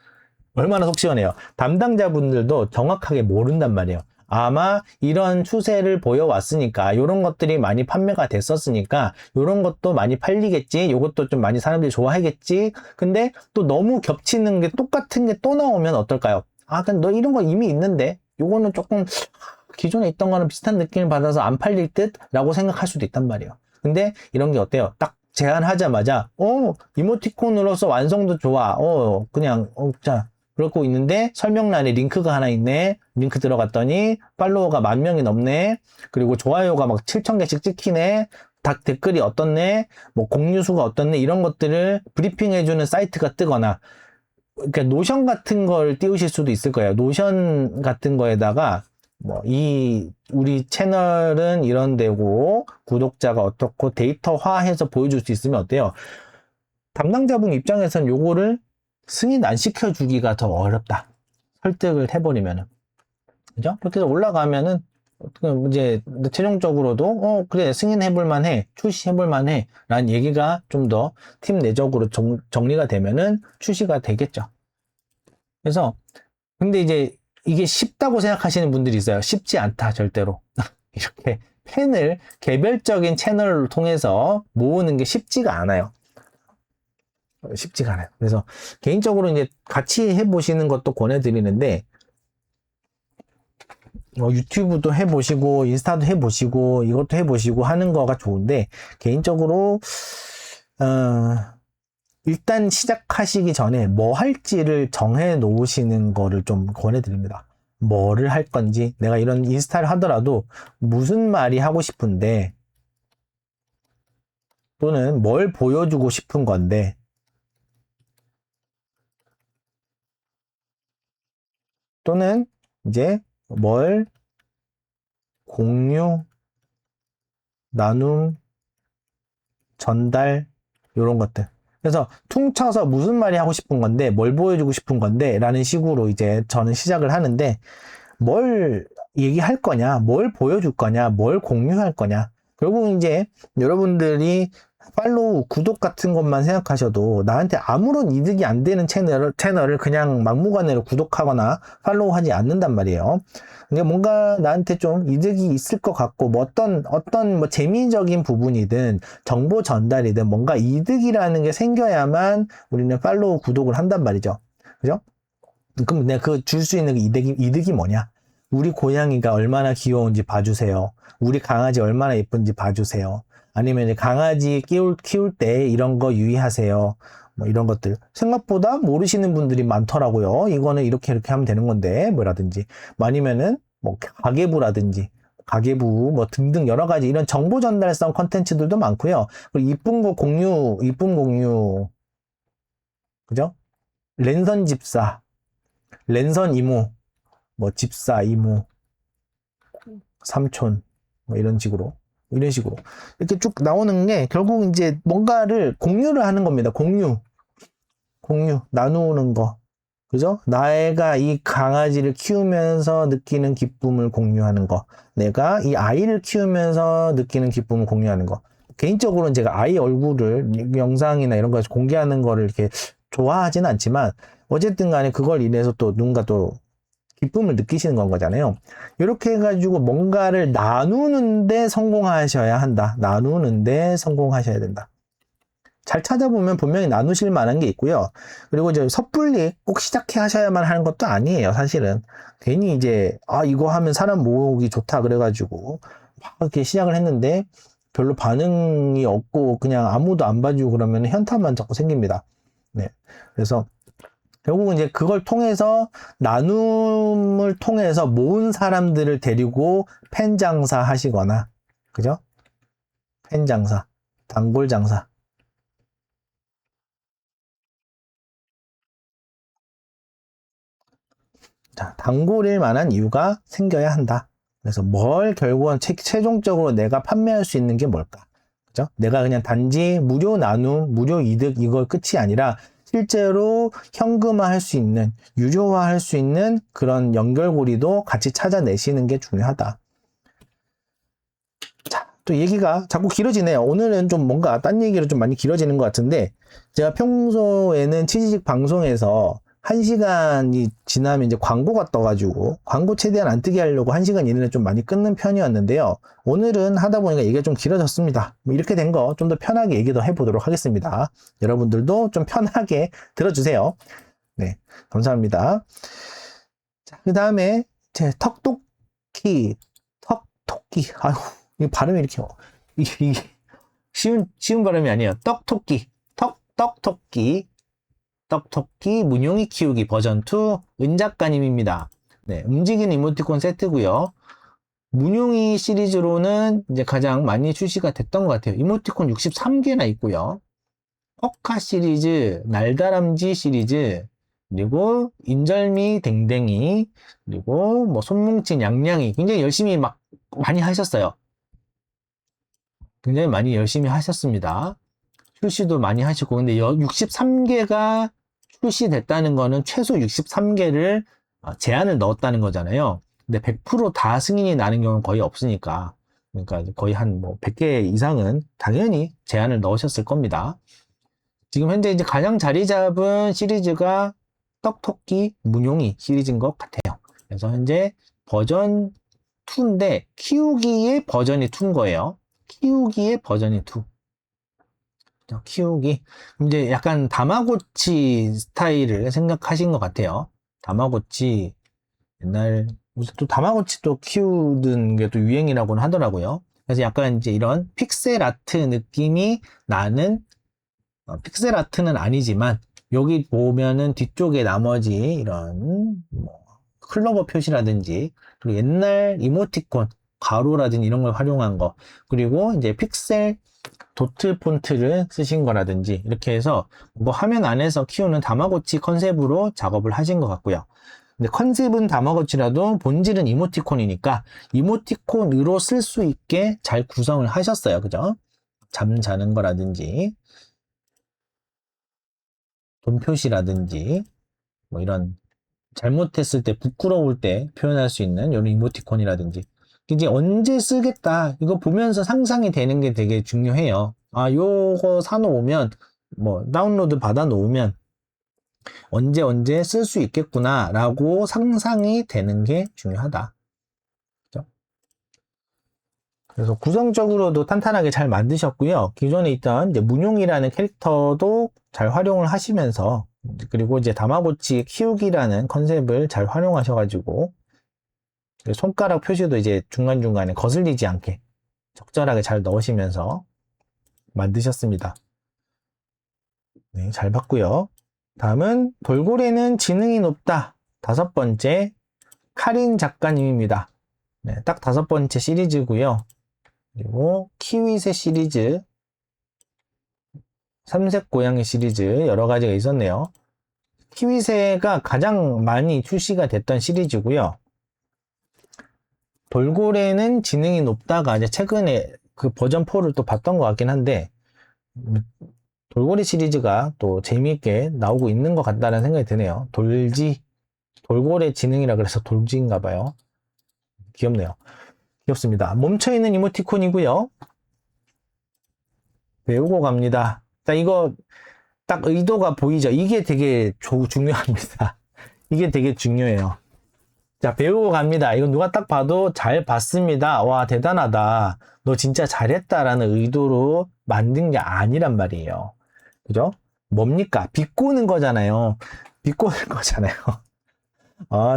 얼마나 속 시원해요. 담당자분들도 정확하게 모른단 말이에요. 아마 이런 추세를 보여왔으니까, 이런 것들이 많이 판매가 됐었으니까 이런 것도 많이 팔리겠지, 이것도 좀 많이 사람들이 좋아하겠지. 근데 또 너무 겹치는 게, 똑같은 게 또 나오면 어떨까요? 근데 너 이런 거 이미 있는데 요거는 조금 기존에 있던 거는 비슷한 느낌을 받아서 안 팔릴 듯? 라고 생각할 수도 있단 말이에요. 근데 이런 게 어때요? 딱 제안하자마자 이모티콘으로서 완성도 좋아. 자, 그러고 있는데 설명란에 링크가 하나 있네. 링크 들어갔더니 팔로워가 10,000명이 넘네. 그리고 좋아요가 막 7,000개씩 찍히네. 댓글이 어떻네. 뭐 공유수가 어떻네. 이런 것들을 브리핑해주는 사이트가 뜨거나, 그러니까 노션 같은 걸 띄우실 수도 있을 거예요. 노션 같은 거에다가 우리 채널은 이런 데고 구독자가 어떻고 데이터화해서 보여줄 수 있으면 어때요? 담당자분 입장에서는 요거를 승인 안 시켜주기가 더 어렵다. 설득을 해버리면은. 그죠? 그렇게 해서 올라가면은, 이제, 최종적으로도, 그래, 승인해볼만 해, 출시해볼만 해, 라는 얘기가 좀 더 팀 내적으로 정리가 되면은 출시가 되겠죠. 그래서, 근데 이제, 이게 쉽다고 생각하시는 분들이 있어요. 쉽지 않다, 절대로. 이렇게 팬을 개별적인 채널을 통해서 모으는 게 쉽지가 않아요. 쉽지가 않아요. 그래서 개인적으로 이제 같이 해보시는 것도 권해드리는데, 유튜브도 해보시고 인스타도 해보시고 이것도 해보시고 하는 거가 좋은데, 개인적으로 일단 시작하시기 전에 뭐 할지를 정해 놓으시는 거를 좀 권해드립니다. 뭐를 할 건지, 내가 이런 인스타를 하더라도 무슨 말이 하고 싶은데, 또는 뭘 보여주고 싶은 건데, 또는 이제 뭘 공유, 나눔, 전달, 이런 것들. 그래서 퉁쳐서 무슨 말이 하고 싶은 건데, 뭘 보여주고 싶은 건데 라는 식으로 이제 저는 시작을 하는데, 뭘 얘기할 거냐, 뭘 보여줄 거냐, 뭘 공유할 거냐. 결국 이제 여러분들이 팔로우, 구독 같은 것만 생각하셔도 나한테 아무런 이득이 안 되는 채널을 그냥 막무가내로 구독하거나 팔로우 하지 않는단 말이에요. 근데 뭔가 나한테 좀 이득이 있을 것 같고, 뭐 어떤 뭐 재미적인 부분이든 정보 전달이든 뭔가 이득이라는 게 생겨야만 우리는 팔로우, 구독을 한단 말이죠. 그죠? 그럼 내가 그 줄 수 있는 이득이 뭐냐? 우리 고양이가 얼마나 귀여운지 봐주세요. 우리 강아지 얼마나 예쁜지 봐주세요. 아니면 이제 강아지 키울 때 이런 거 유의하세요. 뭐 이런 것들. 생각보다 모르시는 분들이 많더라고요. 이거는 이렇게 하면 되는 건데, 뭐라든지. 뭐 아니면은, 뭐, 가계부, 뭐 등등 여러 가지 이런 정보 전달성 컨텐츠들도 많고요. 그리고 이쁜 공유. 그죠? 랜선 집사, 랜선 이모, 뭐 집사, 이모, 삼촌, 뭐 이런 식으로 이렇게 쭉 나오는 게 결국 이제 뭔가를 공유를 하는 겁니다. 공유 나누는 거, 그죠? 내가 이 강아지를 키우면서 느끼는 기쁨을 공유하는 거, 내가 이 아이를 키우면서 느끼는 기쁨을 공유하는 거. 개인적으로는 제가 아이 얼굴을 영상이나 이런 거에서 공개하는 거를 이렇게 좋아하진 않지만, 어쨌든 간에 그걸 인해서 또 누군가 또 기쁨을 느끼시는 건 거잖아요. 이렇게 해가지고 뭔가를 나누는데 성공하셔야 한다. 나누는데 성공하셔야 된다. 잘 찾아보면 분명히 나누실 만한 게 있고요. 그리고 이제 섣불리 꼭 시작해 하셔야만 하는 것도 아니에요, 사실은. 괜히 이제, 이거 하면 사람 모으기 좋다, 그래가지고, 막 이렇게 시작을 했는데, 별로 반응이 없고, 그냥 아무도 안 봐주고 그러면 현타만 자꾸 생깁니다. 네. 그래서, 결국은 이제 그걸 통해서, 나눔을 통해서 모은 사람들을 데리고 팬 장사 하시거나, 그죠? 팬 장사, 단골 장사. 자, 단골일 만한 이유가 생겨야 한다. 그래서 뭘 결국은 최종적으로 내가 판매할 수 있는 게 뭘까? 그죠? 내가 그냥 단지 무료 나눔, 무료 이득 이걸 끝이 아니라 실제로 현금화할 수 있는, 유료화할 수 있는 그런 연결고리도 같이 찾아내시는 게 중요하다. 자, 또 얘기가 자꾸 길어지네요. 오늘은 좀 뭔가 딴 얘기로 좀 많이 길어지는 것 같은데, 제가 평소에는 치지직 방송에서 1시간이 지나면 이제 광고가 떠가지고 광고 최대한 안 뜨게 하려고 1시간 이내에 좀 많이 끊는 편이었는데요. 오늘은 하다 보니까 얘기가 좀 길어졌습니다. 뭐 이렇게 된 거 좀 더 편하게 얘기 더 해보도록 하겠습니다. 여러분들도 좀 편하게 들어주세요. 네, 감사합니다. 자, 그 다음에 제 턱토끼, 아유, 이 발음이 이렇게 이게 쉬운 발음이 아니에요. 떡토끼 문용이 키우기 버전 2 은작가님입니다. 네, 움직이는 이모티콘 세트고요. 문용이 시리즈로는 이제 가장 많이 출시가 됐던 것 같아요. 이모티콘 63개나 있고요. 퍼카 시리즈, 날다람쥐 시리즈, 그리고 인절미 댕댕이, 그리고 뭐 손뭉친 양냥이 굉장히 열심히 막 많이 하셨어요. 굉장히 많이 열심히 하셨습니다. 출시도 많이 하셨고, 근데 63개가 출시됐다는 거는 최소 63개를 제한을 넣었다는 거잖아요. 근데 100% 다 승인이 나는 경우는 거의 없으니까, 그러니까 거의 한 뭐 100개 이상은 당연히 제한을 넣으셨을 겁니다. 지금 현재 이제 가장 자리 잡은 시리즈가 떡토끼 문용이 시리즈인 것 같아요. 그래서 현재 버전 2인데 키우기의 버전이 2인 거예요. 키우기의 버전이 2. 키우기. 이제 약간 다마고치 스타일을 생각하신 것 같아요. 다마고치, 옛날, 요새 또 다마고치 또 키우는 게 또 유행이라고는 하더라고요. 그래서 약간 이제 이런 픽셀 아트 느낌이 나는, 픽셀 아트는 아니지만, 여기 보면은 뒤쪽에 나머지 이런, 뭐, 클로버 표시라든지, 그리고 옛날 이모티콘, 가로라든지 이런 걸 활용한 거, 그리고 이제 픽셀 도트 폰트를 쓰신 거라든지 이렇게 해서 뭐 화면 안에서 키우는 다마고치 컨셉으로 작업을 하신 것 같고요. 근데 컨셉은 다마고치라도 본질은 이모티콘이니까 이모티콘으로 쓸 수 있게 잘 구성을 하셨어요. 그죠? 잠자는 거라든지 돈 표시라든지 뭐 이런 잘못했을 때 부끄러울 때 표현할 수 있는 이런 이모티콘이라든지 이제 언제 쓰겠다 이거 보면서 상상이 되는 게 되게 중요해요. 아, 요거 사놓으면, 뭐, 다운로드 받아 놓으면 언제 쓸 수 있겠구나, 라고 상상이 되는 게 중요하다. 그죠? 그래서 구성적으로도 탄탄하게 잘 만드셨고요. 기존에 있던 이제 문용이라는 캐릭터도 잘 활용을 하시면서, 그리고 이제 다마고치 키우기라는 컨셉을 잘 활용하셔가지고, 손가락 표시도 이제 중간중간에 거슬리지 않게 적절하게 잘 넣으시면서 만드셨습니다. 네, 잘 봤고요. 다음은 돌고래는 지능이 높다. 5번째 카린 작가님입니다. 네, 딱 5번째 시리즈고요. 그리고 키위새 시리즈, 삼색 고양이 시리즈 여러 가지가 있었네요. 키위새가 가장 많이 출시가 됐던 시리즈고요. 돌고래는 지능이 높다가 이제 최근에 그 버전 4를 또 봤던 것 같긴 한데, 돌고래 시리즈가 또 재미있게 나오고 있는 것 같다는 생각이 드네요. 돌고래 지능이라 그래서 돌지인가 봐요. 귀엽네요. 귀엽습니다. 멈춰있는 이모티콘이고요. 배우고 갑니다. 자, 이거 딱 의도가 보이죠? 이게 되게 중요합니다. 이게 되게 중요해요. 자, 배우고 갑니다. 이거 누가 딱 봐도 잘 봤습니다. 와, 대단하다. 너 진짜 잘했다라는 의도로 만든 게 아니란 말이에요. 그죠? 뭡니까? 비꼬는 거잖아요. 비꼬는 거잖아요.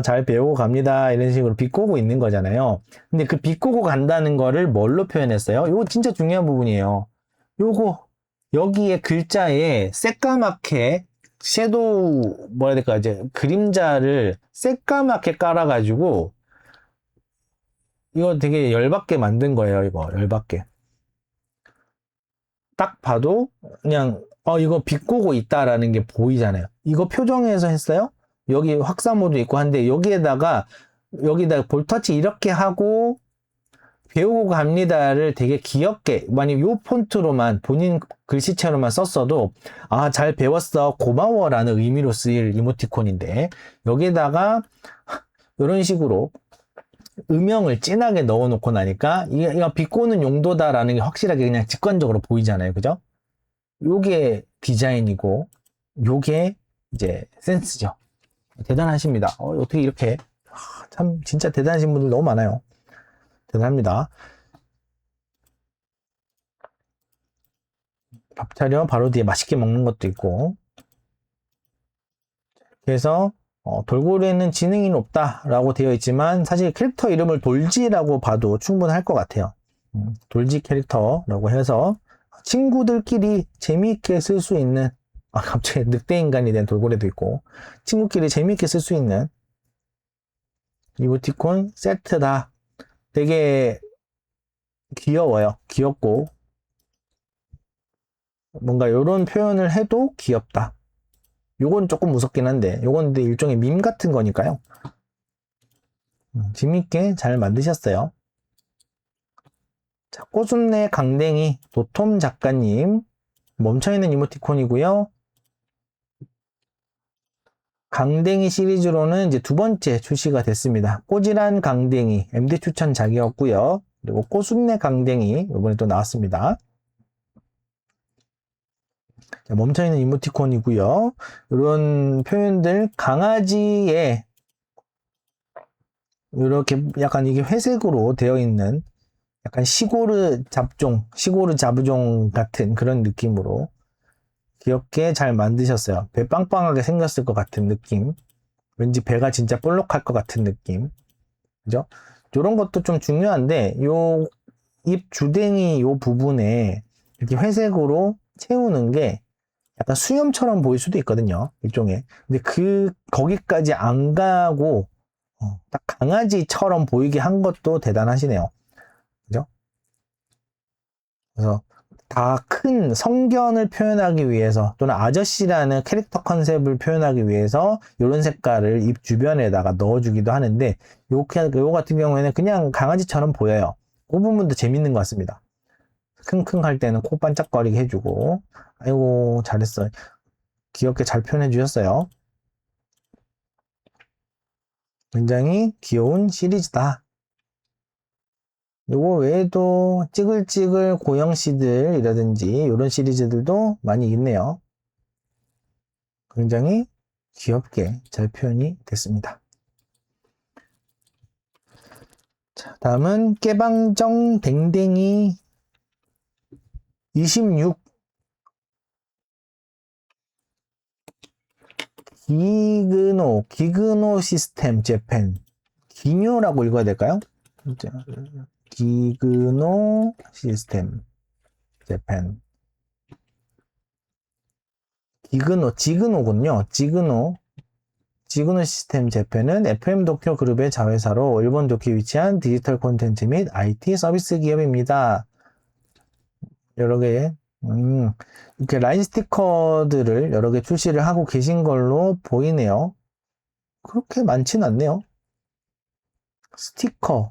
잘 배우고 갑니다. 이런 식으로 비꼬고 있는 거잖아요. 근데 그 비꼬고 간다는 거를 뭘로 표현했어요? 이거 진짜 중요한 부분이에요. 요거, 여기에 글자에 새까맣게 섀도우, 뭐라 해야 될까, 이제 그림자를 새까맣게 깔아가지고, 이거 되게 열받게 만든 거예요, 이거. 열받게. 딱 봐도 그냥 이거 비꼬고 있다라는 게 보이잖아요. 이거 표정에서 했어요? 여기 확산모도 있고 한데 여기다 볼터치 이렇게 하고 배우고 갑니다를 되게 귀엽게, 만약 요 폰트로만 본인 글씨체로만 썼어도 잘 배웠어, 고마워라는 의미로 쓰일 이모티콘인데, 여기다가 이런 식으로 음영을 진하게 넣어놓고 나니까 이거 비꼬는 용도다라는 게 확실하게 그냥 직관적으로 보이잖아요. 그죠? 요게 디자인이고 요게 이제 센스죠. 대단하십니다. 어떻게 이렇게 참 진짜 대단하신 분들 너무 많아요. 대단합니다. 밥 차려 바로 뒤에 맛있게 먹는 것도 있고, 그래서 돌고래는 지능이 높다라고 되어 있지만 사실 캐릭터 이름을 돌지라고 봐도 충분할 것 같아요. 돌지 캐릭터라고 해서 친구들끼리 재미있게 쓸 수 있는, 갑자기 늑대 인간이 된 돌고래도 있고, 친구끼리 재미있게 쓸 수 있는 이모티콘 세트다. 되게 귀여워요. 귀엽고 뭔가 이런 표현을 해도 귀엽다. 요건 조금 무섭긴 한데, 요건 근데 일종의 밈 같은 거니까요. 재밌게 잘 만드셨어요. 자, 꼬순내 강댕이 도톰 작가님, 멈춰있는 이모티콘이고요. 강댕이 시리즈로는 이제 2번째 출시가 됐습니다. 꼬질한 강댕이 MD 추천작이었고요. 그리고 꼬순내 강댕이 이번에 또 나왔습니다. 자, 멈춰있는 이모티콘이고요. 이런 표현들, 강아지에 이렇게 약간 이게 회색으로 되어 있는 약간 시고르 자부종 같은 그런 느낌으로 귀엽게 잘 만드셨어요. 배 빵빵하게 생겼을 것 같은 느낌. 왠지 배가 진짜 볼록할 것 같은 느낌. 그죠? 이런 것도 좀 중요한데, 요 입 주댕이 요 부분에 이렇게 회색으로 채우는 게 약간 수염처럼 보일 수도 있거든요. 일종의. 근데 거기까지 안 가고, 딱 강아지처럼 보이게 한 것도 대단하시네요. 그죠? 그래서 다 큰 성견을 표현하기 위해서, 또는 아저씨라는 캐릭터 컨셉을 표현하기 위해서 이런 색깔을 입 주변에다가 넣어주기도 하는데, 요 같은 경우에는 그냥 강아지처럼 보여요. 그 부분도 재밌는 것 같습니다. 킁킁 할 때는 코 반짝거리게 해주고, 아이고 잘했어요. 귀엽게 잘 표현해 주셨어요. 굉장히 귀여운 시리즈다. 요거 외에도 찌글찌글 고영씨들이라든지 이런 시리즈들도 많이 있네요. 굉장히 귀엽게 잘 표현이 됐습니다. 자, 다음은 깨방정 댕댕이 26 기그노 시스템 재팬. 기뇨라고 읽어야 될까요? 기그노 시스템 재팬. 지그노군요. 지그노 시스템 재팬은 FM 도쿄 그룹의 자회사로 일본 도쿄에 위치한 디지털 콘텐츠 및 IT 서비스 기업입니다. 여러 개의 이렇게 라인 스티커들을 여러 개 출시를 하고 계신 걸로 보이네요. 그렇게 많진 않네요. 스티커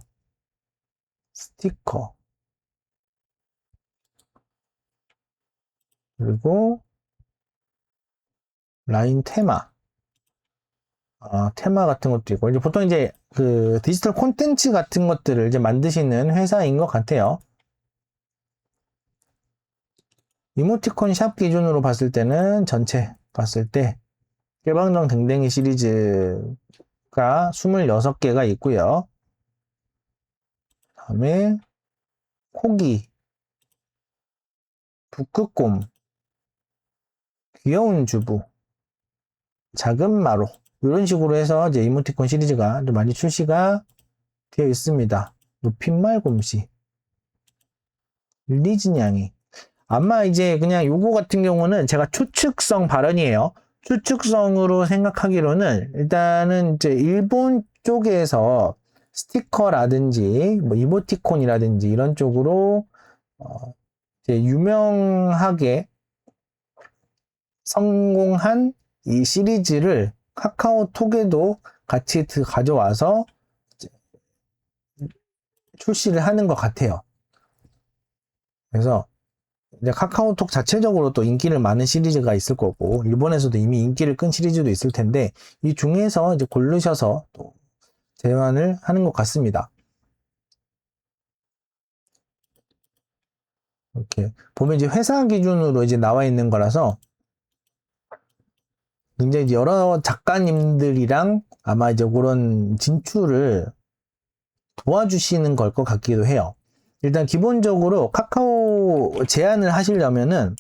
그리고 라인 테마 테마 같은 것도 있고, 이제 보통 이제 그 디지털 콘텐츠 같은 것들을 이제 만드시는 회사인 것 같아요. 이모티콘 샵 기준으로 봤을 때는 전체 봤을 때 깨방정 댕댕이 시리즈가 26개가 있고요. 다음에 코기, 북극곰, 귀여운 주부, 작은 마로 이런 식으로 해서 이제 이모티콘 시리즈가 좀 많이 출시가 되어 있습니다. 높임말곰씨, 리즈냥이. 아마 이제 그냥 요거 같은 경우는 제가 추측성 발언이에요. 추측성으로 생각하기로는 일단은 이제 일본 쪽에서 스티커라든지 뭐 이모티콘이라든지 이런 쪽으로 이제 유명하게 성공한 이 시리즈를 카카오톡에도 같이 가져와서 출시를 하는 것 같아요. 그래서 이제 카카오톡 자체적으로 또 인기를 많은 시리즈가 있을 거고, 일본에서도 이미 인기를 끈 시리즈도 있을 텐데, 이 중에서 이제 고르셔서 또 제안을 하는 것 같습니다. 이렇게 보면 이제 회사 기준으로 이제 나와 있는 거라서 굉장히 이제 여러 작가님들이랑 아마 이제 그런 진출을 도와주시는 걸 것 같기도 해요. 일단 기본적으로 카카오 제안을 하시려면은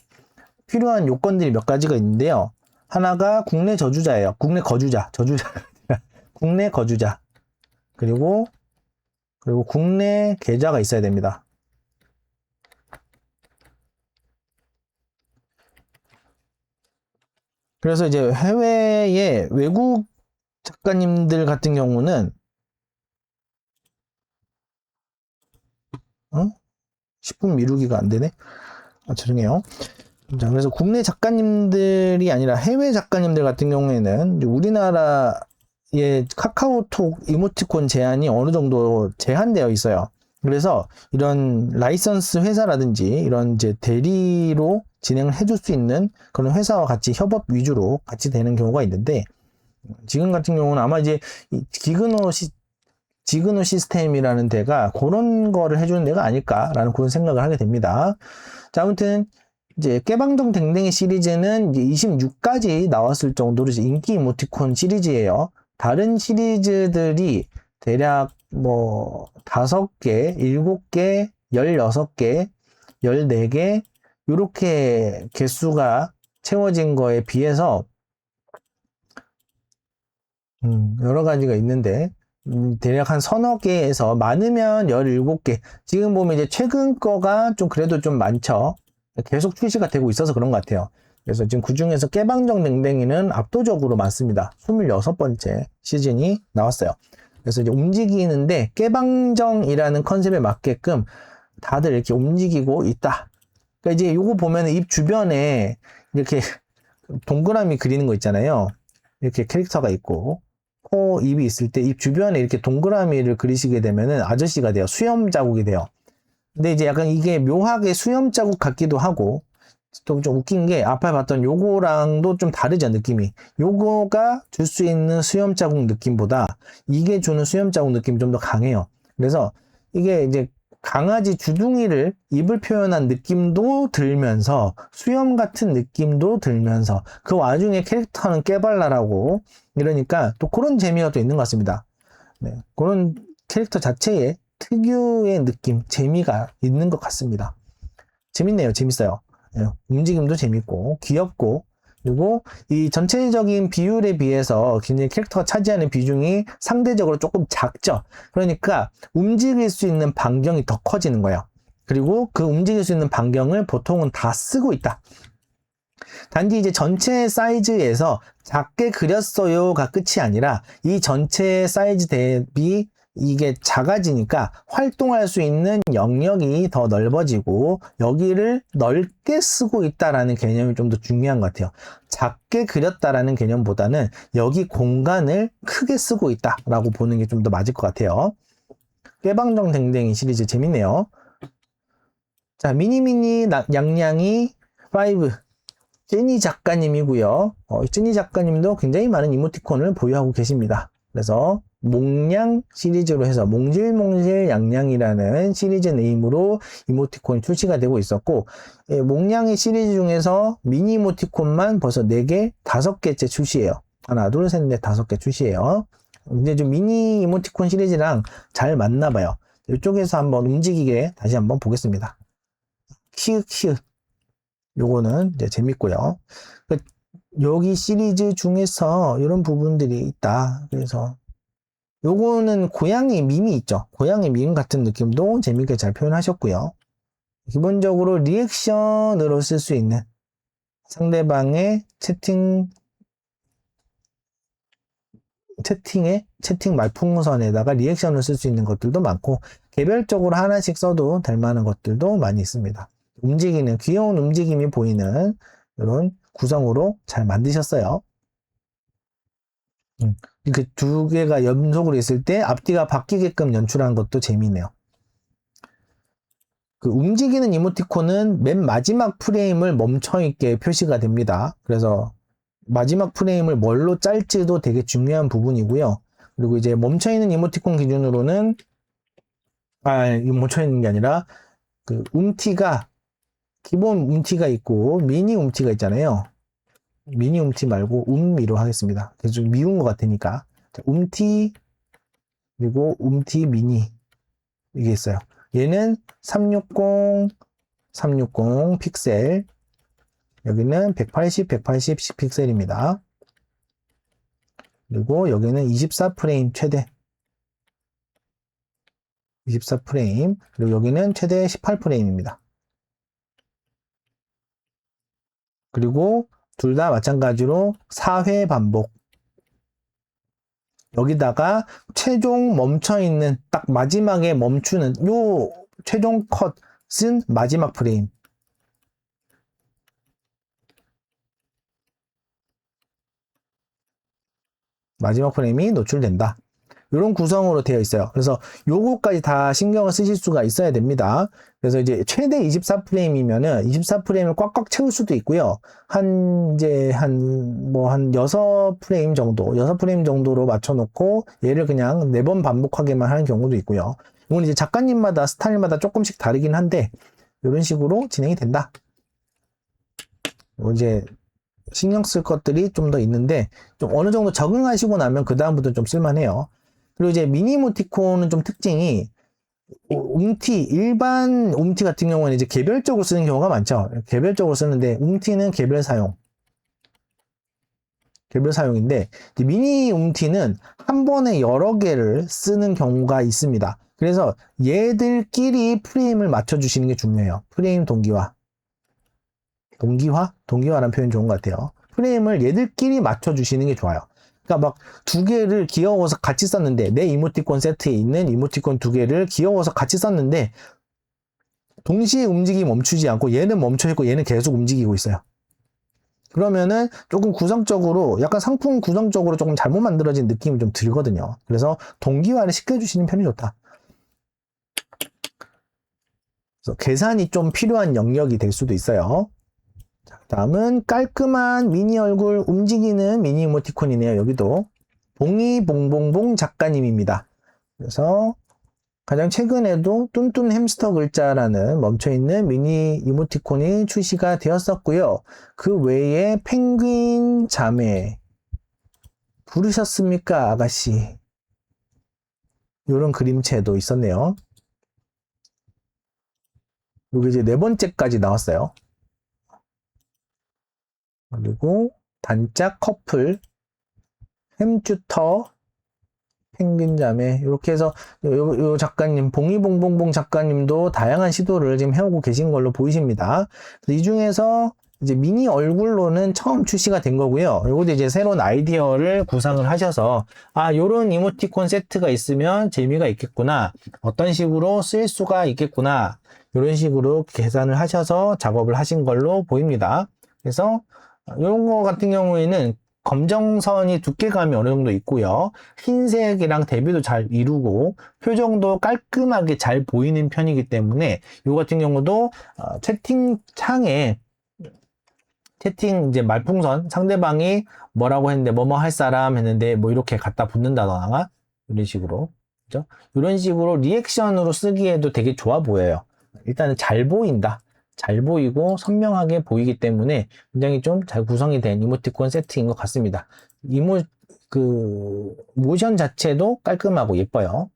필요한 요건들이 몇 가지가 있는데요. 하나가 국내 저주자예요. 국내 거주자. 국내 거주자. 그리고 국내 계좌가 있어야 됩니다. 그래서 이제 해외의 외국 작가님들 같은 경우는 10분 미루기가 안 되네. 죄송해요. 자, 그래서 국내 작가님들이 아니라 해외 작가님들 같은 경우에는 우리나라의 카카오톡 이모티콘 제한이 어느 정도 제한되어 있어요. 그래서 이런 라이선스 회사라든지 이런 이제 대리로 진행을 해줄 수 있는 그런 회사와 같이 협업 위주로 같이 되는 경우가 있는데, 지금 같은 경우는 아마 이제 지그노 시스템이라는 데가 그런 거를 해주는 데가 아닐까라는 그런 생각을 하게 됩니다. 자, 아무튼 이제 깨방정 댕댕이 시리즈는 이제 26까지 나왔을 정도로 이제 인기 이모티콘 시리즈예요. 다른 시리즈들이 대략 뭐 5개, 7개, 16개, 14개 이렇게 개수가 채워진 거에 비해서 여러 가지가 있는데 대략 한 서너 개에서 많으면 17개. 지금 보면 이제 최근 거가 좀 그래도 좀 많죠. 계속 출시가 되고 있어서 그런 것 같아요. 그래서 지금 그 중에서 깨방정 댕댕이는 압도적으로 많습니다. 26번째 시즌이 나왔어요. 그래서 이제 움직이는데 깨방정이라는 컨셉에 맞게끔 다들 이렇게 움직이고 있다. 그러니까 이제 요거 보면 입 주변에 이렇게 동그라미 그리는 거 있잖아요. 이렇게 캐릭터가 있고 코, 입이 있을 때 입 주변에 이렇게 동그라미를 그리시게 되면은 아저씨가 돼요. 수염 자국이 돼요. 근데 이제 약간 이게 묘하게 수염 자국 같기도 하고, 또 좀 웃긴 게 앞에 봤던 요거랑도 좀 다르죠, 느낌이. 요거가 줄 수 있는 수염 자국 느낌보다 이게 주는 수염 자국 느낌이 좀 더 강해요. 그래서 이게 이제 강아지 주둥이를 입을 표현한 느낌도 들면서 수염 같은 느낌도 들면서 그 와중에 캐릭터는 깨발랄하고 이러니까 또 그런 재미가 또 있는 것 같습니다. 네, 그런 캐릭터 자체에 특유의 느낌, 재미가 있는 것 같습니다. 재밌네요. 재밌어요. 네, 움직임도 재밌고 귀엽고 그리고 이 전체적인 비율에 비해서 굉장히 캐릭터가 차지하는 비중이 상대적으로 조금 작죠. 그러니까 움직일 수 있는 반경이 더 커지는 거예요. 그리고 그 움직일 수 있는 반경을 보통은 다 쓰고 있다. 단지 이제 전체 사이즈에서 작게 그렸어요가 끝이 아니라 이 전체 사이즈 대비 이게 작아지니까 활동할 수 있는 영역이 더 넓어지고 여기를 넓게 쓰고 있다라는 개념이 좀 더 중요한 것 같아요. 작게 그렸다라는 개념보다는 여기 공간을 크게 쓰고 있다라고 보는 게 좀 더 맞을 것 같아요. 깨방정댕댕이 시리즈 재밌네요. 자, 미니미니 양양이 5 찐이 작가님이고요. 찐이 작가님도 굉장히 많은 이모티콘을 보유하고 계십니다. 그래서 몽냥 시리즈로 해서 몽실몽실 양양이라는 시리즈 네임으로 이모티콘이 출시가 되고 있었고 몽냥이 시리즈 중에서 미니 이모티콘만 벌써 4개, 5개째 출시해요. 하나, 둘, 셋, 넷, 5개 출시해요. 근데 좀 미니 이모티콘 시리즈랑 잘 맞나 봐요. 이쪽에서 한번 움직이게 다시 한번 보겠습니다. 키읔키읔 요거는 이제 재밌고요. 여기 시리즈 중에서 이런 부분들이 있다. 그래서 요거는 고양이 밈이 있죠. 고양이 밈 같은 느낌도 재밌게 잘 표현하셨고요. 기본적으로 리액션으로 쓸 수 있는 상대방의 채팅 말풍선에다가 리액션을 쓸 수 있는 것들도 많고 개별적으로 하나씩 써도 될 만한 것들도 많이 있습니다. 움직이는 귀여운 움직임이 보이는 이런 구성으로 잘 만드셨어요. 이렇게 두 개가 연속으로 있을 때 앞뒤가 바뀌게끔 연출한 것도 재미있네요. 그 움직이는 이모티콘은 맨 마지막 프레임을 멈춰있게 표시가 됩니다. 그래서 마지막 프레임을 뭘로 짤지도 되게 중요한 부분이고요. 그리고 이제 멈춰있는 이모티콘 기준으로는 멈춰있는 게 아니라 그 움티가 기본 움티가 있고 미니 움티가 있잖아요. 미니 움티 말고 움미로 하겠습니다. 그래서 좀 미운 것 같으니까. 자, 움티 그리고 움티 미니 이게 있어요. 얘는 360 픽셀 여기는 180 픽셀입니다. 그리고 여기는 24프레임 최대 24프레임 그리고 여기는 최대 18프레임입니다. 그리고 둘 다 마찬가지로 4회 반복. 여기다가 최종 멈춰있는 딱 마지막에 멈추는 요 최종 컷은 마지막 프레임. 마지막 프레임이 노출된다. 이런 구성으로 되어 있어요. 그래서 요거까지 다 신경을 쓰실 수가 있어야 됩니다. 그래서 이제 최대 24프레임이면은 24프레임을 꽉꽉 채울 수도 있고요. 한 6프레임 정도, 6프레임 정도로 맞춰놓고 얘를 그냥 4번 반복하게만 하는 경우도 있고요. 이건 이제 작가님마다 스타일마다 조금씩 다르긴 한데 이런 식으로 진행이 된다. 이제 신경 쓸 것들이 좀 더 있는데 좀 어느 정도 적응하시고 나면 그 다음부터 좀 쓸만해요. 그리고 이제 미니 이모티콘은 좀 특징이 일반 움티 같은 경우는 이제 개별적으로 쓰는 경우가 많죠. 개별적으로 쓰는데 움티는 개별 사용인데 미니 움티는 한 번에 여러 개를 쓰는 경우가 있습니다. 그래서 얘들끼리 프레임을 맞춰주시는 게 중요해요. 프레임 동기화라는 표현 좋은 것 같아요. 프레임을 얘들끼리 맞춰주시는 게 좋아요. 그러니까 막 2개를 귀여워서 같이 썼는데 내 이모티콘 세트에 있는 이모티콘 2개를 귀여워서 같이 썼는데 동시에 움직임이 멈추지 않고 얘는 멈춰있고 얘는 계속 움직이고 있어요. 그러면은 조금 구성적으로 약간 상품 구성적으로 조금 잘못 만들어진 느낌이 좀 들거든요. 그래서 동기화를 시켜주시는 편이 좋다. 그래서 계산이 좀 필요한 영역이 될 수도 있어요. 자, 다음은 깔끔한 미니 얼굴 움직이는 미니 이모티콘이네요. 여기도 봉이봉봉봉 작가님입니다. 그래서 가장 최근에도 뚠뚠 햄스터 글자라는 멈춰있는 미니 이모티콘이 출시가 되었었고요. 그 외에 펭귄 자매 부르셨습니까 아가씨, 이런 그림체도 있었네요. 여기 이제 네 번째까지 나왔어요. 그리고 단짝 커플, 햄튜터, 펭귄 자매, 이렇게 해서 요 작가님, 봉이봉봉봉 작가님도 다양한 시도를 지금 해오고 계신 걸로 보이십니다. 이 중에서 이제 미니 얼굴로는 처음 출시가 된 거고요. 요것도 이제 새로운 아이디어를 구상을 하셔서, 아, 요런 이모티콘 세트가 있으면 재미가 있겠구나, 어떤 식으로 쓸 수가 있겠구나, 이런 식으로 계산을 하셔서 작업을 하신 걸로 보입니다. 그래서 이런 거 같은 경우에는 검정선이 두께감이 어느 정도 있고요. 흰색이랑 대비도 잘 이루고 표정도 깔끔하게 잘 보이는 편이기 때문에 이 같은 경우도 채팅창에 채팅 이제 말풍선, 상대방이 뭐라고 했는데 뭐뭐 할 사람 했는데 뭐 이렇게 갖다 붙는다거나 이런 식으로, 그죠? 이런 식으로 리액션으로 쓰기에도 되게 좋아 보여요. 일단은 잘 보인다, 잘 보이고 선명하게 보이기 때문에 굉장히 좀 잘 구성이 된 이모티콘 세트인 것 같습니다. 모션 자체도 깔끔하고 예뻐요.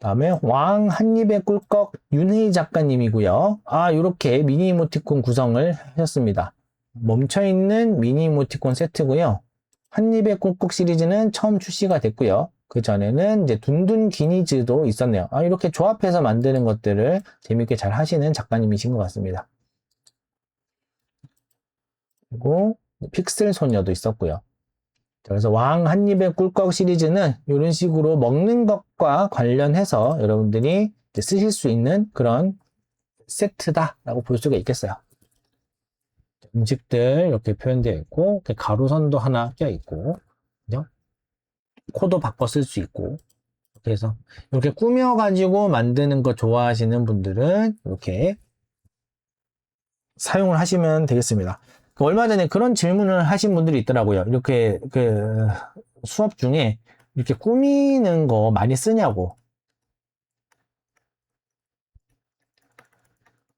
다음에 왕 한입에 꿀꺽 윤혜희 작가님이고요. 아, 이렇게 미니 이모티콘 구성을 하셨습니다. 멈춰있는 미니 이모티콘 세트고요. 한입에 꿀꺽 시리즈는 처음 출시가 됐고요. 그 전에는 이제 둔둔 기니즈도 있었네요. 아, 이렇게 조합해서 만드는 것들을 재밌게 잘 하시는 작가님이신 것 같습니다. 그리고 픽셀 소녀도 있었고요. 그래서 왕 한입에 꿀꺽 시리즈는 이런 식으로 먹는 것과 관련해서 여러분들이 쓰실 수 있는 그런 세트다라고 볼 수가 있겠어요. 음식들 이렇게 표현되어 있고, 이렇게 가로선도 하나 껴 있고, 그죠? 코도 바꿔 쓸 수 있고, 그래서 이렇게 꾸며가지고 만드는 거 좋아하시는 분들은 이렇게 사용을 하시면 되겠습니다. 얼마 전에 그런 질문을 하신 분들이 있더라고요. 이렇게 수업 중에 이렇게 꾸미는 거 많이 쓰냐고.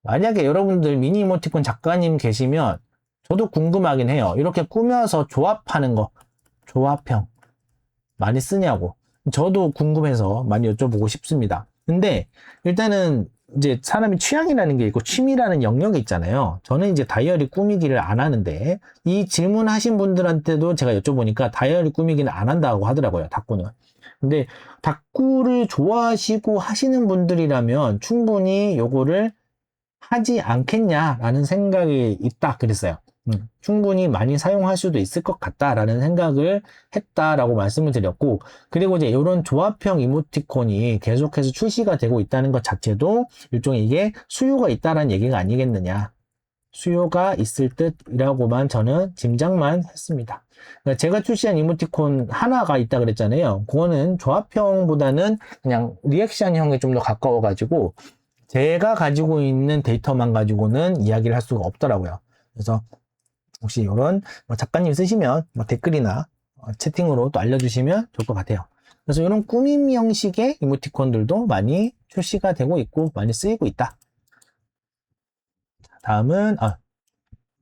만약에 여러분들 미니 이모티콘 작가님 계시면 저도 궁금하긴 해요. 이렇게 꾸며서 조합하는 거, 조합형 많이 쓰냐고. 저도 궁금해서 많이 여쭤보고 싶습니다. 근데 일단은 이제 사람이 취향이라는 게 있고 취미라는 영역이 있잖아요. 저는 이제 다이어리 꾸미기를 안 하는데 이 질문하신 분들한테도 제가 여쭤보니까 다이어리 꾸미기는 안 한다고 하더라고요. 다꾸는. 근데 다꾸를 좋아하시고 하시는 분들이라면 충분히 요거를 하지 않겠냐라는 생각이 있다 그랬어요. 충분히 많이 사용할 수도 있을 것 같다라는 생각을 했다라고 말씀을 드렸고, 그리고 이제 이런 조합형 이모티콘이 계속해서 출시가 되고 있다는 것 자체도 일종의 이게 수요가 있다라는 얘기가 아니겠느냐, 수요가 있을 듯이라고만 저는 짐작만 했습니다. 그러니까 제가 출시한 이모티콘 하나가 있다 그랬잖아요. 그거는 조합형보다는 그냥 리액션형에 좀 더 가까워 가지고 제가 가지고 있는 데이터만 가지고는 이야기를 할 수가 없더라고요. 그래서 혹시 이런 작가님 쓰시면 댓글이나 채팅으로 또 알려주시면 좋을 것 같아요. 그래서 이런 꾸밈 형식의 이모티콘들도 많이 출시가 되고 있고 많이 쓰이고 있다. 다음은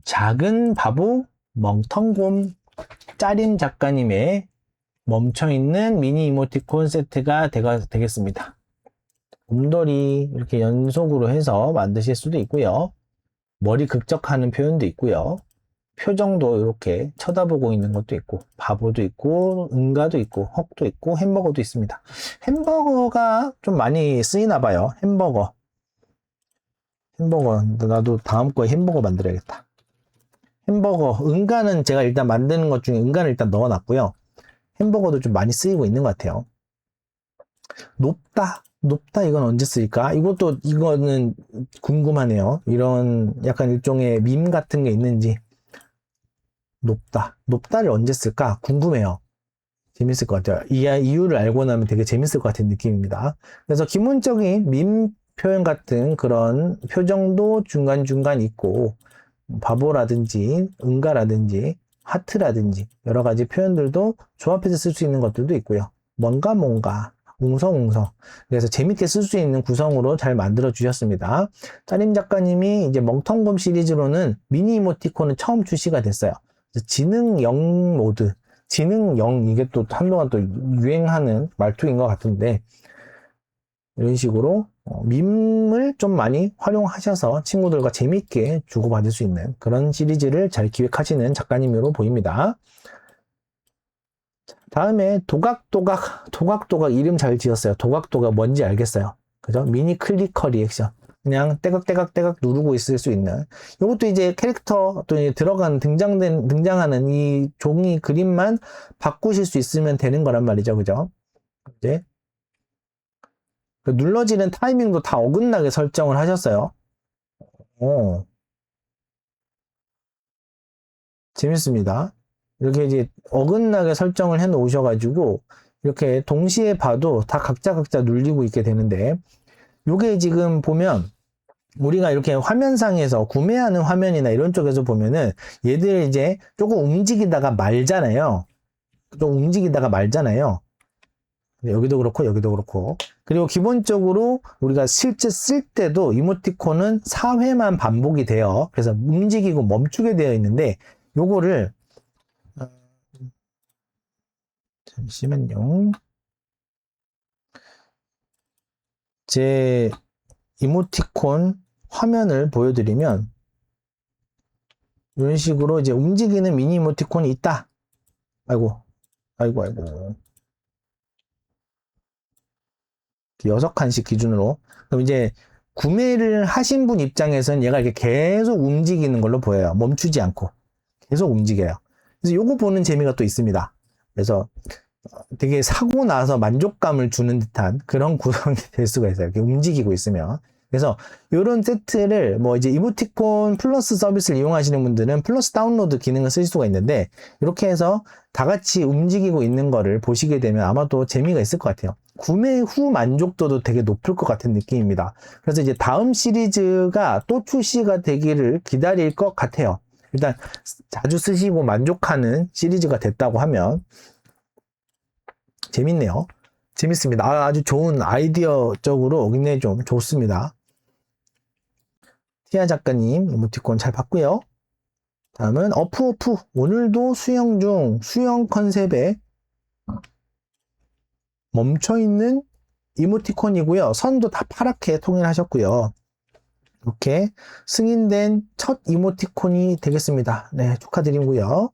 작은 바보 멍텅곰 짜림 작가님의 멈춰있는 미니 이모티콘 세트가 되겠습니다. 곰돌이 이렇게 연속으로 해서 만드실 수도 있고요. 머리 극적하는 표현도 있고요. 표정도 이렇게 쳐다보고 있는 것도 있고, 바보도 있고, 응가도 있고, 헉도 있고, 햄버거도 있습니다. 햄버거가 좀 많이 쓰이나 봐요. 햄버거, 나도 다음 거에 햄버거 만들어야겠다. 햄버거, 응가는 제가 일단 만드는 것 중에 응가를 일단 넣어놨고요. 햄버거도 좀 많이 쓰이고 있는 것 같아요. 높다 이건 언제 쓰일까? 이거는 궁금하네요. 이런 약간 일종의 밈 같은 게 있는지. 높다를 언제 쓸까? 궁금해요. 재밌을 것 같아요. 이 이유를 알고 나면 되게 재밌을 것 같은 느낌입니다. 그래서 기본적인 밈 표현 같은 그런 표정도 중간중간 있고, 바보라든지 응가라든지 하트라든지 여러 가지 표현들도 조합해서 쓸 수 있는 것들도 있고요. 뭔가 웅성웅성. 그래서 재밌게 쓸 수 있는 구성으로 잘 만들어 주셨습니다. 짜림 작가님이 이제 멍텅곰 시리즈로는 미니 이모티콘은 처음 출시가 됐어요. 지능 0 모드, 지능 0 이게 또 한동안 또 유행하는 말투인 것 같은데 이런 식으로 밈을 좀 많이 활용하셔서 친구들과 재밌게 주고받을 수 있는 그런 시리즈를 잘 기획하시는 작가님으로 보입니다. 다음에 도각도각 이름 잘 지었어요. 도각도각 뭔지 알겠어요. 그죠? 미니 클리커 리액션. 그냥 떼각떼각 누르고 있을 수 있는. 이것도 이제 캐릭터 또 들어간 등장하는 이 종이 그림만 바꾸실 수 있으면 되는 거란 말이죠. 그죠? 이제 눌러지는 타이밍도 다 어긋나게 설정을 하셨어요. 재밌습니다. 이렇게 이제 어긋나게 설정을 해 놓으셔가지고 이렇게 동시에 봐도 다 각자 눌리고 있게 되는데 요게 지금 보면 우리가 이렇게 화면상에서 구매하는 화면이나 이런 쪽에서 보면은 얘들 이제 조금 움직이다가 말잖아요. 여기도 그렇고 여기도 그렇고. 그리고 기본적으로 우리가 실제 쓸 때도 이모티콘은 4회만 반복이 돼요. 그래서 움직이고 멈추게 되어 있는데 요거를 잠시만요. 제 이모티콘 화면을 보여드리면 이런 식으로 이제 움직이는 미니 이모티콘이 있다. 아이고. 6칸씩 기준으로. 그럼 이제 구매를 하신 분 입장에서는 얘가 이렇게 계속 움직이는 걸로 보여요. 멈추지 않고. 계속 움직여요. 그래서 요거 보는 재미가 또 있습니다. 그래서 되게 사고 나서 만족감을 주는 듯한 그런 구성이 될 수가 있어요. 이렇게 움직이고 있으면. 그래서 이런 세트를 뭐 이제 이모티콘 플러스 서비스를 이용하시는 분들은 플러스 다운로드 기능을 쓸 수가 있는데 이렇게 해서 다 같이 움직이고 있는 거를 보시게 되면 아마도 재미가 있을 것 같아요. 구매 후 만족도도 되게 높을 것 같은 느낌입니다. 그래서 이제 다음 시리즈가 또 출시가 되기를 기다릴 것 같아요. 일단 자주 쓰시고 만족하는 시리즈가 됐다고 하면 재밌네요. 재밌습니다. 아주 좋은 아이디어적으로 굉장히 좀 좋습니다. 티아 작가님 이모티콘 잘 봤고요. 다음은 어프어프. 오늘도 수영 중 수영 컨셉에 멈춰있는 이모티콘이고요. 선도 다 파랗게 통일하셨고요. 이렇게 승인된 첫 이모티콘이 되겠습니다. 네, 축하드리고요.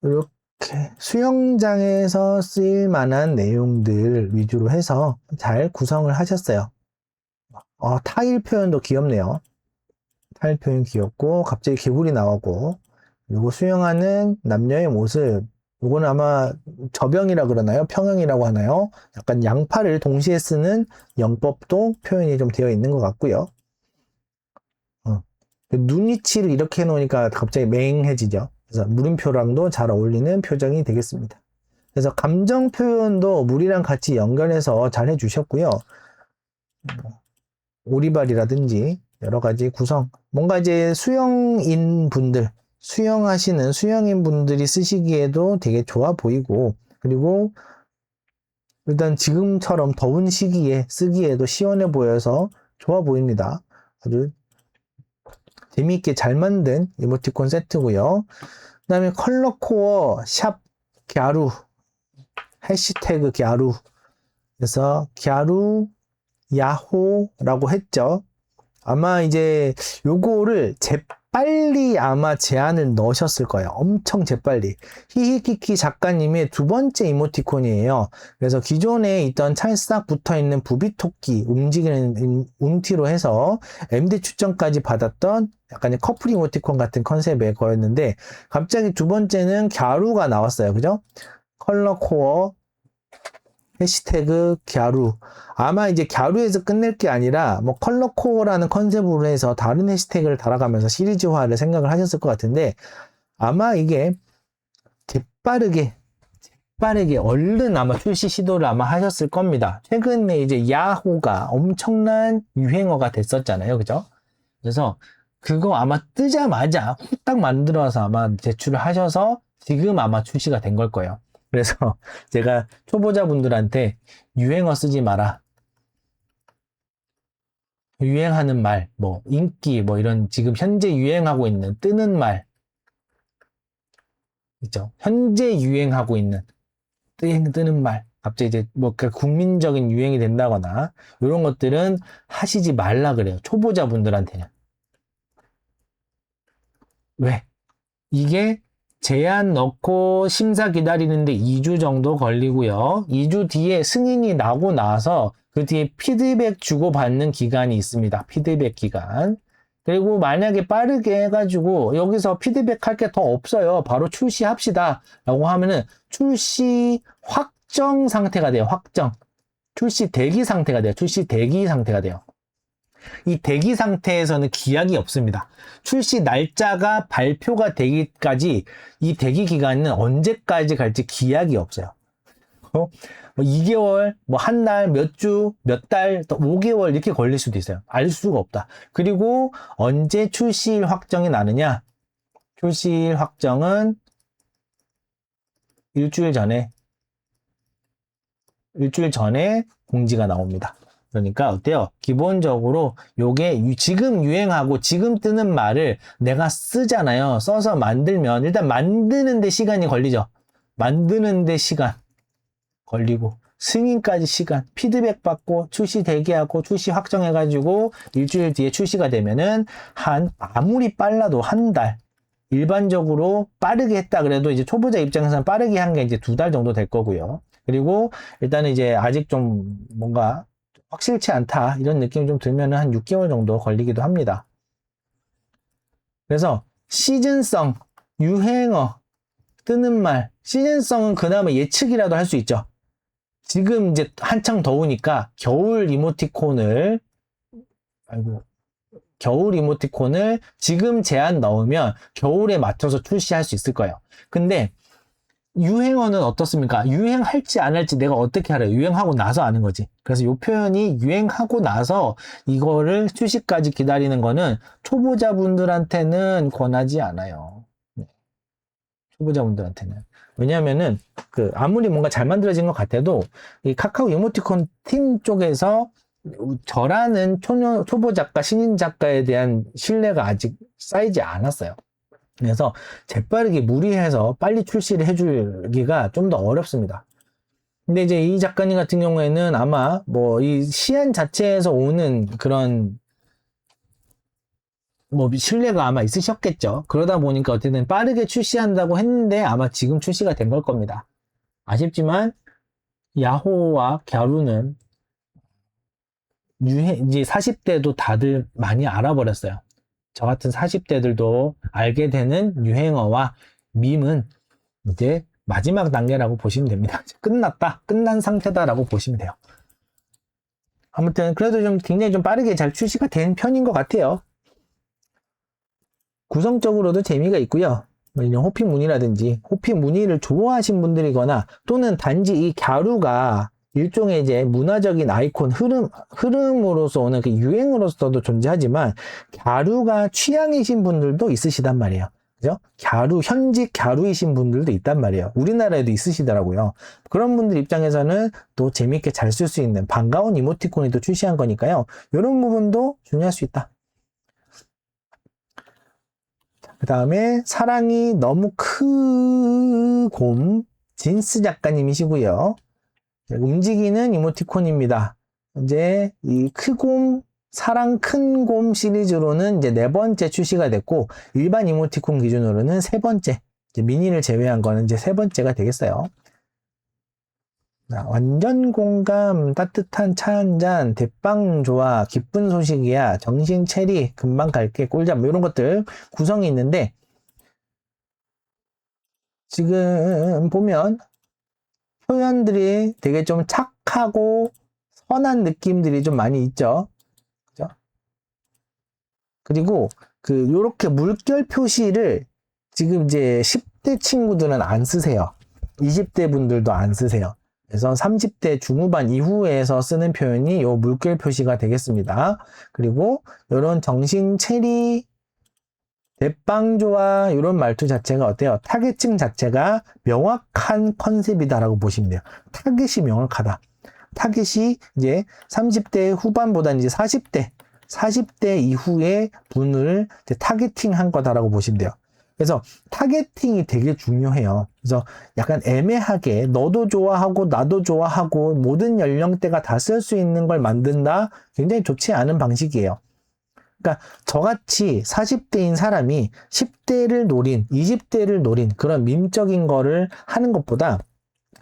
이렇게 수영장에서 쓰일 만한 내용들 위주로 해서 잘 구성을 하셨어요. 타일 표현도 귀엽네요. 타일 표현 귀엽고 갑자기 개구리 나오고 그리고 수영하는 남녀의 모습. 이거는 아마 저병이라 그러나요? 평형이라고 하나요? 약간 양팔을 동시에 쓰는 영법도 표현이 좀 되어 있는 것 같고요. 눈위치를 이렇게 해놓으니까 갑자기 맹해지죠. 그래서 물음표랑도 잘 어울리는 표정이 되겠습니다. 그래서 감정 표현도 물이랑 같이 연결해서 잘 해주셨고요. 오리발이라든지 여러 가지 구성. 뭔가 이제 수영인 분들, 수영인 분들이 쓰시기에도 되게 좋아 보이고, 그리고 일단 지금처럼 더운 시기에 쓰기에도 시원해 보여서 좋아 보입니다. 아주 재미있게 잘 만든 이모티콘 세트고요. 그 다음에 컬러코어 샵 갸루 해시태그 갸루 그래서 갸루 야호라고 했죠. 아마 이제 요거를 재빨리 아마 제안을 넣으셨을 거예요. 엄청 재빨리. 히히키키 작가님의 두 번째 이모티콘이에요. 그래서 기존에 있던 찰싹 붙어있는 부비토끼 움직이는 움티로 해서 MD 추천까지 받았던 약간의 커플 이모티콘 같은 컨셉의 거였는데 갑자기 두 번째는 갸루가 나왔어요. 그죠? 컬러 코어 해시태그 갸루. 아마 이제 갸루에서 끝낼 게 아니라 뭐 컬러 코어라는 컨셉으로 해서 다른 해시태그를 달아가면서 시리즈화를 생각을 하셨을 것 같은데 아마 이게 재빠르게 얼른 아마 출시 시도를 아마 하셨을 겁니다. 최근에 이제 야호가 엄청난 유행어가 됐었잖아요. 그죠? 그래서 그거 아마 뜨자마자 후딱 만들어서 아마 제출을 하셔서 지금 아마 출시가 된 걸 거예요. 그래서 제가 초보자분들한테 유행어 쓰지 마라. 유행하는 말, 뭐 인기, 뭐 이런 지금 현재 유행하고 있는 뜨는 말 있죠. 현재 유행하고 있는 뜨는 말. 갑자기 이제 뭐 국민적인 유행이 된다거나 이런 것들은 하시지 말라 그래요. 초보자분들한테는. 왜? 이게 제안 넣고 심사 기다리는데 2주 정도 걸리고요. 2주 뒤에 승인이 나고 나서 그 뒤에 피드백 주고받는 기간이 있습니다. 피드백 기간. 그리고 만약에 빠르게 해가지고 여기서 피드백 할 게 더 없어요. 바로 출시합시다. 라고 하면은 출시 확정 상태가 돼요. 확정. 출시 대기 상태가 돼요. 출시 대기 상태가 돼요. 이 대기 상태에서는 기약이 없습니다. 출시 날짜가 발표가 되기까지 이 대기 기간은 언제까지 갈지 기약이 없어요. 뭐 2개월, 뭐 한 달, 몇 주, 몇 달, 또 5개월 이렇게 걸릴 수도 있어요. 알 수가 없다. 그리고 언제 출시일 확정이 나느냐? 출시일 확정은 일주일 전에 공지가 나옵니다. 그러니까 어때요? 기본적으로 요게 지금 유행하고 지금 뜨는 말을 내가 쓰잖아요. 써서 만들면 일단 만드는데 시간이 걸리죠. 만드는데 시간 걸리고 승인까지 시간, 피드백 받고 출시 대기하고 출시 확정해가지고 일주일 뒤에 출시가 되면은 아무리 빨라도 한 달. 일반적으로 빠르게 했다 그래도 이제 초보자 입장에서는 빠르게 한 게 이제 2달 정도 될 거고요. 그리고 일단은 이제 아직 좀 뭔가 확실치 않다 이런 느낌이 좀 들면 한 6개월 정도 걸리기도 합니다. 그래서 시즌성, 유행어, 뜨는 말, 시즌성은 그나마 예측이라도 할 수 있죠. 지금 이제 한창 더우니까 겨울 이모티콘을 지금 제안 넣으면 겨울에 맞춰서 출시할 수 있을 거예요. 근데 유행어는 어떻습니까? 유행할지 안 할지 내가 어떻게 알아요? 유행하고 나서 아는 거지. 그래서 이 표현이 유행하고 나서 이거를 출시까지 기다리는 거는 초보자분들한테는 권하지 않아요. 초보자분들한테는. 왜냐면은 아무리 뭔가 잘 만들어진 것 같아도 이 카카오 이모티콘 팀 쪽에서 저라는 초보 작가, 신인 작가에 대한 신뢰가 아직 쌓이지 않았어요. 그래서 재빠르게 무리해서 빨리 출시를 해주기가 좀 더 어렵습니다. 근데 이제 이 작가님 같은 경우에는 아마 뭐 이 시안 자체에서 오는 그런 뭐 신뢰가 아마 있으셨겠죠. 그러다 보니까 어쨌든 빠르게 출시한다고 했는데 아마 지금 출시가 된 걸 겁니다. 아쉽지만 야호와 갸루는 이제 40대도 다들 많이 알아버렸어요. 저 같은 40대들도 알게 되는 유행어와 밈은 이제 마지막 단계라고 보시면 됩니다. 끝난 상태다라고 보시면 돼요. 아무튼 그래도 좀 굉장히 좀 빠르게 잘 출시가 된 편인 것 같아요. 구성적으로도 재미가 있고요. 이런 호피 무늬라든지 호피 무늬를 좋아하신 분들이거나 또는 단지 이 갸루가 일종의 이제 문화적인 아이콘 흐름으로서 오는 그 유행으로서도 존재하지만 갸루가 취향이신 분들도 있으시단 말이에요. 그죠? 현직 갸루이신 분들도 있단 말이에요. 우리나라에도 있으시더라고요. 그런 분들 입장에서는 또 재밌게 잘 쓸 수 있는 반가운 이모티콘이 또 출시한 거니까요. 이런 부분도 중요할 수 있다. 그 다음에 사랑이 너무 크곰 진스 작가님이시고요. 움직이는 이모티콘입니다. 이제 이 크곰 사랑 큰 곰 시리즈로는 이제 4번째 출시가 됐고 일반 이모티콘 기준으로는 3번째, 이제 미니를 제외한 거는 이제 3번째가 되겠어요. 자, 완전 공감, 따뜻한 차 한잔, 대빵 좋아, 기쁜 소식이야, 정신 체리, 금방 갈게, 꿀잠 이런 것들 구성이 있는데 지금 보면 표현들이 되게 좀 착하고 선한 느낌들이 좀 많이 있죠. 그죠? 그리고 요렇게 물결 표시를 지금 이제 10대 친구들은 안 쓰세요. 20대 분들도 안 쓰세요. 그래서 30대 중후반 이후에서 쓰는 표현이 요 물결 표시가 되겠습니다. 그리고 요런 정신 체리 대빵 좋아 이런 말투 자체가 어때요? 타겟층 자체가 명확한 컨셉이다라고 보시면 돼요. 타겟이 명확하다. 타겟이 이제 30대 후반보다는 이제 40대 이후의 분을 이제 타겟팅한 거다라고 보시면 돼요. 그래서 타겟팅이 되게 중요해요. 그래서 약간 애매하게 너도 좋아하고 나도 좋아하고 모든 연령대가 다 쓸 수 있는 걸 만든다. 굉장히 좋지 않은 방식이에요. 그러니까 저같이 40대인 사람이 10대를 노린, 20대를 노린 그런 밈적인 거를 하는 것보다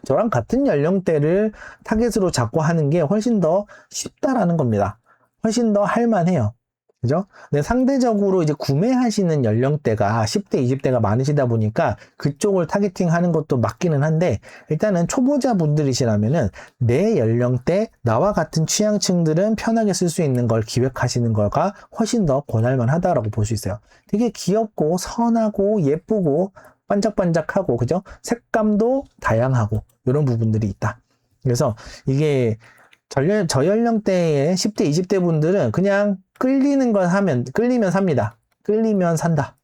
저랑 같은 연령대를 타겟으로 잡고 하는 게 훨씬 더 쉽다라는 겁니다. 훨씬 더 할만해요. 그죠? 근데 상대적으로 이제 구매하시는 연령대가 10대, 20대가 많으시다 보니까 그쪽을 타겟팅 하는 것도 맞기는 한데, 일단은 초보자분들이시라면은 내 연령대, 나와 같은 취향층들은 편하게 쓸 수 있는 걸 기획하시는 거가 훨씬 더 권할만 하다라고 볼 수 있어요. 되게 귀엽고, 선하고, 예쁘고, 반짝반짝하고, 그죠? 색감도 다양하고, 이런 부분들이 있다. 그래서 이게 저 연령대의 10대, 20대 분들은 그냥 끌리는 걸 하면, 끌리면 삽니다. 끌리면 산다.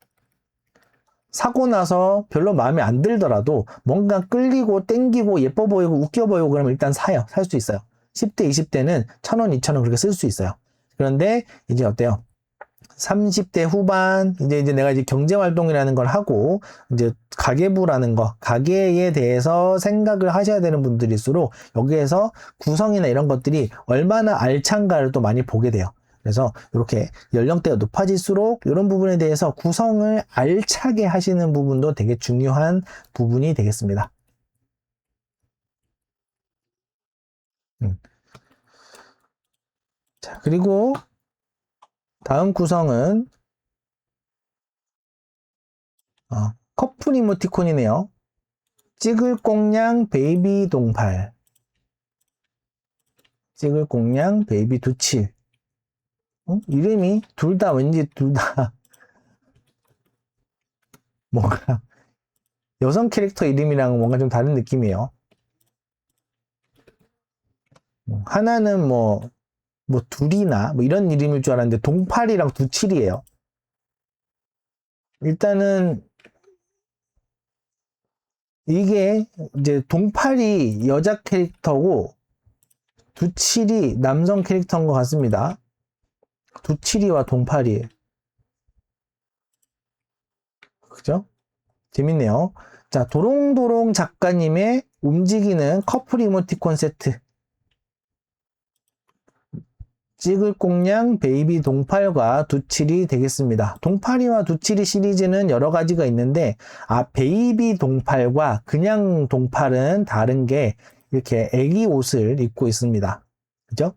사고 나서 별로 마음에 안 들더라도 뭔가 끌리고 땡기고 예뻐 보이고 웃겨 보이고 그러면 일단 사요. 살 수 있어요. 10대, 20대는 1,000원, 2,000원 그렇게 쓸 수 있어요. 그런데 이제 어때요? 30대 후반, 이제 내가 이제 경제활동이라는 걸 하고, 이제 가계부라는 거, 가계에 대해서 생각을 하셔야 되는 분들일수록, 여기에서 구성이나 이런 것들이 얼마나 알찬가를 또 많이 보게 돼요. 그래서 이렇게 연령대가 높아질수록 이런 부분에 대해서 구성을 알차게 하시는 부분도 되게 중요한 부분이 되겠습니다. 자, 그리고 다음 구성은 커플 이모티콘이네요. 찌글꽁냥 베이비 동팔, 찌글꽁냥 베이비 두칠. 이름이 둘 다 왠지 둘 다 뭔가 여성 캐릭터 이름이랑 뭔가 좀 다른 느낌이에요. 하나는 뭐 둘이나 뭐 이런 이름일 줄 알았는데 동팔이랑 두칠이에요. 일단은 이게 이제 동팔이 여자 캐릭터고 두칠이 남성 캐릭터인 것 같습니다. 두칠이와 동팔이. 그죠? 재밌네요. 자, 도롱도롱 작가님의 움직이는 커플 이모티콘 세트. 찌글꽁냥 베이비 동팔과 두칠이 되겠습니다. 동팔이와 두칠이 시리즈는 여러 가지가 있는데, 베이비 동팔과 그냥 동팔은 다른 게 이렇게 애기 옷을 입고 있습니다. 그죠?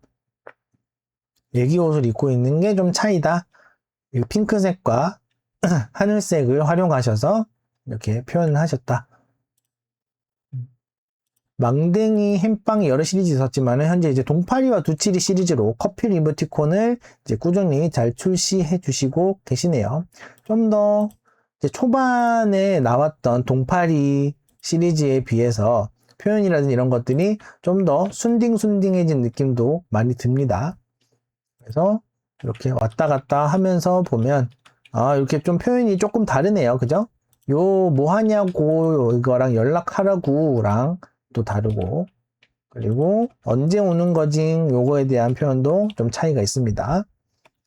애기 옷을 입고 있는 게 좀 차이다. 핑크색과 하늘색을 활용하셔서 이렇게 표현을 하셨다. 망댕이 햄빵이 여러 시리즈 있었지만 현재 이제 동파리와 두치리 시리즈로 커플 이모티콘을 이제 꾸준히 잘 출시해 주시고 계시네요. 좀 더 초반에 나왔던 동파리 시리즈에 비해서 표현이라든지 이런 것들이 좀 더 순딩순딩해진 느낌도 많이 듭니다. 그래서 이렇게 왔다 갔다 하면서 보면 이렇게 좀 표현이 조금 다르네요. 그죠? 요 뭐 하냐고 이거랑 연락하라고랑 또 다르고, 그리고 언제 오는 거지 요거에 대한 표현도 좀 차이가 있습니다.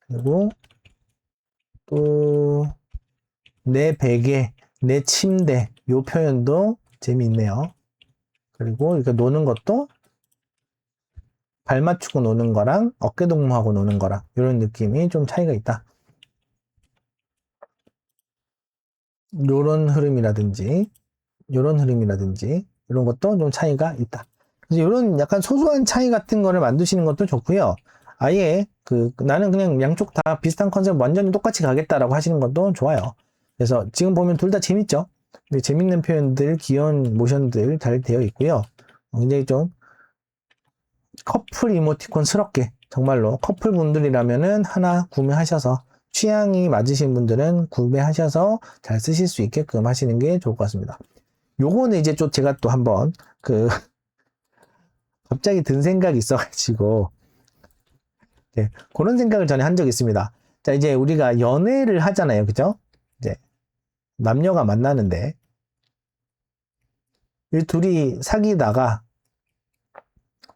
그리고 또 내 베개, 내 침대 요 표현도 재미있네요. 그리고 이렇게 노는 것도 발 맞추고 노는 거랑 어깨 동무하고 노는 거랑 이런 느낌이 좀 차이가 있다. 요런 흐름이라든지 이런 것도 좀 차이가 있다. 그래서 이런 약간 소소한 차이 같은 거를 만드시는 것도 좋고요. 아예 나는 그냥 양쪽 다 비슷한 컨셉 완전히 똑같이 가겠다라고 하시는 것도 좋아요. 그래서 지금 보면 둘 다 재밌죠? 근데 재밌는 표현들, 귀여운 모션들 잘 되어 있고요. 굉장히 좀 커플 이모티콘스럽게 정말로 커플 분들이라면은 하나 구매하셔서 취향이 맞으신 분들은 구매하셔서 잘 쓰실 수 있게끔 하시는 게 좋을 것 같습니다. 요거는 이제 좀 제가 또 한번 갑자기 든 생각이 있어가지고 그런 생각을 전에 한 적이 있습니다. 자, 이제 우리가 연애를 하잖아요. 그죠? 남녀가 만나는데 이 둘이 사귀다가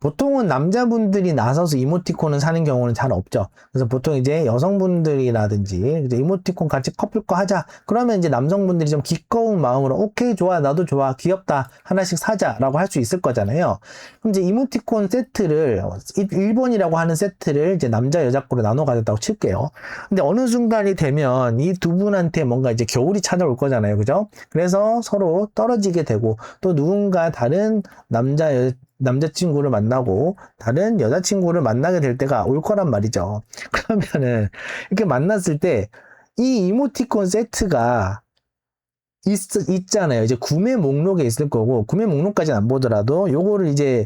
보통은 남자분들이 나서서 이모티콘을 사는 경우는 잘 없죠. 그래서 보통 이제 여성분들이라든지 이제 이모티콘 같이 커플 거 하자. 그러면 이제 남성분들이 좀 기꺼운 마음으로 오케이, 좋아, 나도 좋아, 귀엽다, 하나씩 사자라고 할 수 있을 거잖아요. 그럼 이제 이모티콘 세트를 1번이라고 하는 세트를 이제 남자 여자 거로 나눠 가졌다고 칠게요. 근데 어느 순간이 되면 이 두 분한테 뭔가 이제 겨울이 찾아올 거잖아요. 그죠? 그래서 서로 떨어지게 되고 또 누군가 다른 남자친구를 만나고 다른 여자친구를 만나게 될 때가 올 거란 말이죠. 그러면은 이렇게 만났을 때 이 이모티콘 세트가 있잖아요. 이제 구매 목록에 있을 거고, 구매 목록까지는 안 보더라도 요거를 이제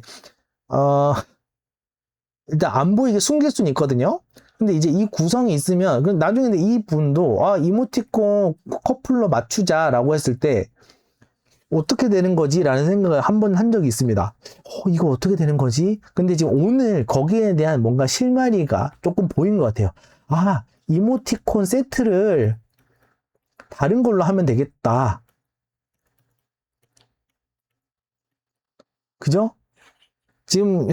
일단 안 보이게 숨길 수는 있거든요. 근데 이제 이 구성이 있으면 나중에 이 분도 이모티콘 커플로 맞추자라고 했을 때 어떻게 되는 거지? 라는 생각을 한 번 한 적이 있습니다. 이거 어떻게 되는 거지? 근데 지금 오늘 거기에 대한 뭔가 실마리가 조금 보인 것 같아요. 이모티콘 세트를 다른 걸로 하면 되겠다. 그죠? 지금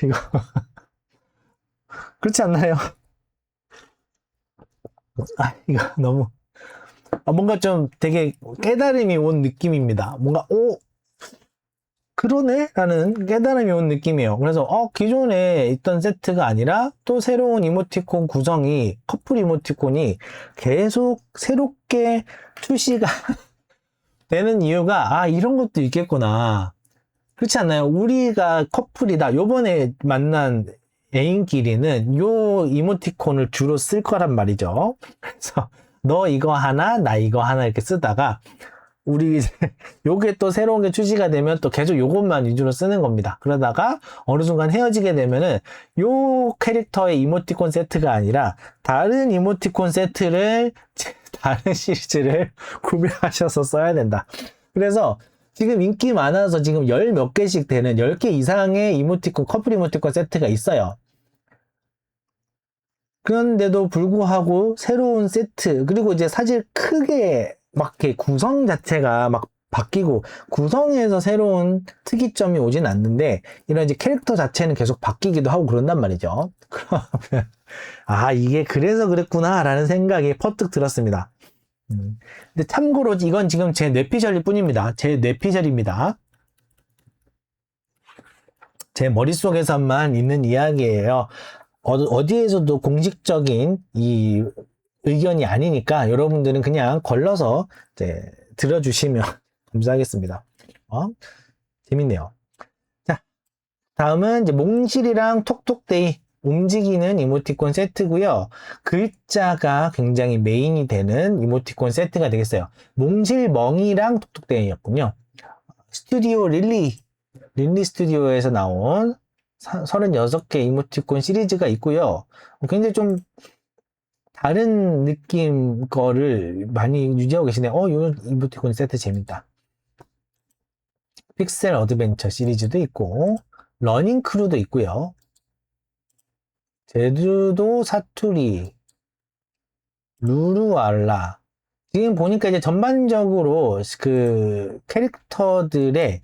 이거 그렇지 않나요? 이거 너무 뭔가 좀 되게 깨달음이 온 느낌입니다. 뭔가 그러네? 라는 깨달음이 온 느낌이에요. 그래서 기존에 있던 세트가 아니라 또 새로운 이모티콘 구성이, 커플 이모티콘이 계속 새롭게 출시가 되는 이유가 이런 것도 있겠구나. 그렇지 않나요? 우리가 커플이다, 요번에 만난 애인끼리는 요 이모티콘을 주로 쓸 거란 말이죠. 그래서 너 이거 하나, 나 이거 하나 이렇게 쓰다가 우리 이제 요게 또 새로운 게 출시가 되면 또 계속 요것만 위주로 쓰는 겁니다. 그러다가 어느 순간 헤어지게 되면은 요 캐릭터의 이모티콘 세트가 아니라 다른 이모티콘 세트를 다른 시리즈를 구매하셔서 써야 된다. 그래서 지금 인기 많아서 지금 10 몇 개씩 되는 10개 이상의 이모티콘, 커플 이모티콘 세트가 있어요. 그런데도 불구하고 새로운 세트, 그리고 이제 사실 크게 막 이렇게 구성 자체가 막 바뀌고 구성에서 새로운 특이점이 오진 않는데 이런 이제 캐릭터 자체는 계속 바뀌기도 하고 그런단 말이죠. 그러면 이게 그래서 그랬구나 라는 생각이 퍼뜩 들었습니다. 근데 참고로 이건 지금 제 뇌피셜일 뿐입니다. 제 뇌피셜입니다. 제 머릿속에서만 있는 이야기예요. 어디에서도 공식적인 이 의견이 아니니까 여러분들은 그냥 걸러서 이제 들어주시면 감사하겠습니다. 재밌네요. 자, 다음은 이제 몽실이랑 톡톡데이 움직이는 이모티콘 세트고요. 글자가 굉장히 메인이 되는 이모티콘 세트가 되겠어요. 몽실멍이랑 톡톡데이였군요. 스튜디오 릴리 스튜디오에서 나온 36개 이모티콘 시리즈가 있고요. 굉장히 좀 다른 느낌 거를 많이 유지하고 계시네요. 이 이모티콘 세트 재밌다. 픽셀 어드벤처 시리즈도 있고 러닝 크루도 있고요. 제주도 사투리, 루루알라. 지금 보니까 이제 전반적으로 그 캐릭터들의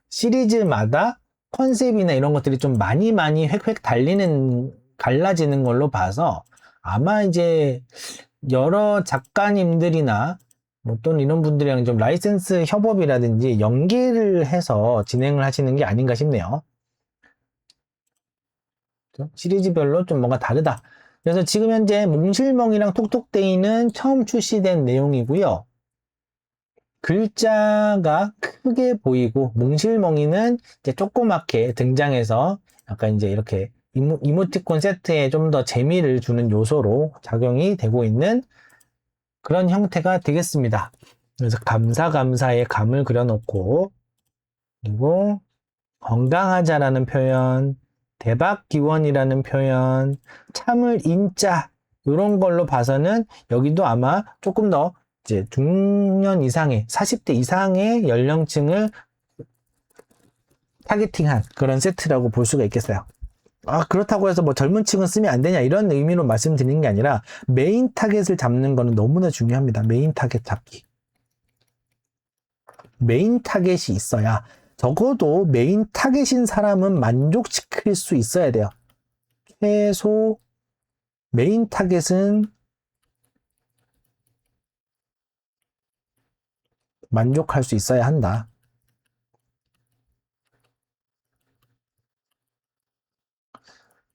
시리즈마다 컨셉이나 이런 것들이 좀 많이 획획 갈라지는 걸로 봐서 아마 이제 여러 작가님들이나 또는 이런 분들이랑 좀 라이센스 협업이라든지 연계를 해서 진행을 하시는 게 아닌가 싶네요. 시리즈별로 좀 뭔가 다르다. 그래서 지금 현재 몽실멍이랑 톡톡데이는 처음 출시된 내용이고요. 글자가 크게 보이고 몽실멍이는 이제 조그맣게 등장해서 약간 이제 이렇게 이모티콘 세트에 좀 더 재미를 주는 요소로 작용이 되고 있는 그런 형태가 되겠습니다. 그래서 감사의 감을 그려놓고, 그리고 건강하자라는 표현, 대박기원이라는 표현, 참을 인자, 이런 걸로 봐서는 여기도 아마 조금 더 이제 중년 이상의 40대 이상의 연령층을 타겟팅한 그런 세트라고 볼 수가 있겠어요. 그렇다고 해서 뭐 젊은 층은 쓰면 안 되냐 이런 의미로 말씀드리는 게 아니라 메인 타겟을 잡는 거는 너무나 중요합니다. 메인 타겟 잡기. 메인 타겟이 있어야 적어도 메인 타겟인 사람은 만족시킬 수 있어야 돼요. 최소 메인 타겟은 만족할 수 있어야 한다.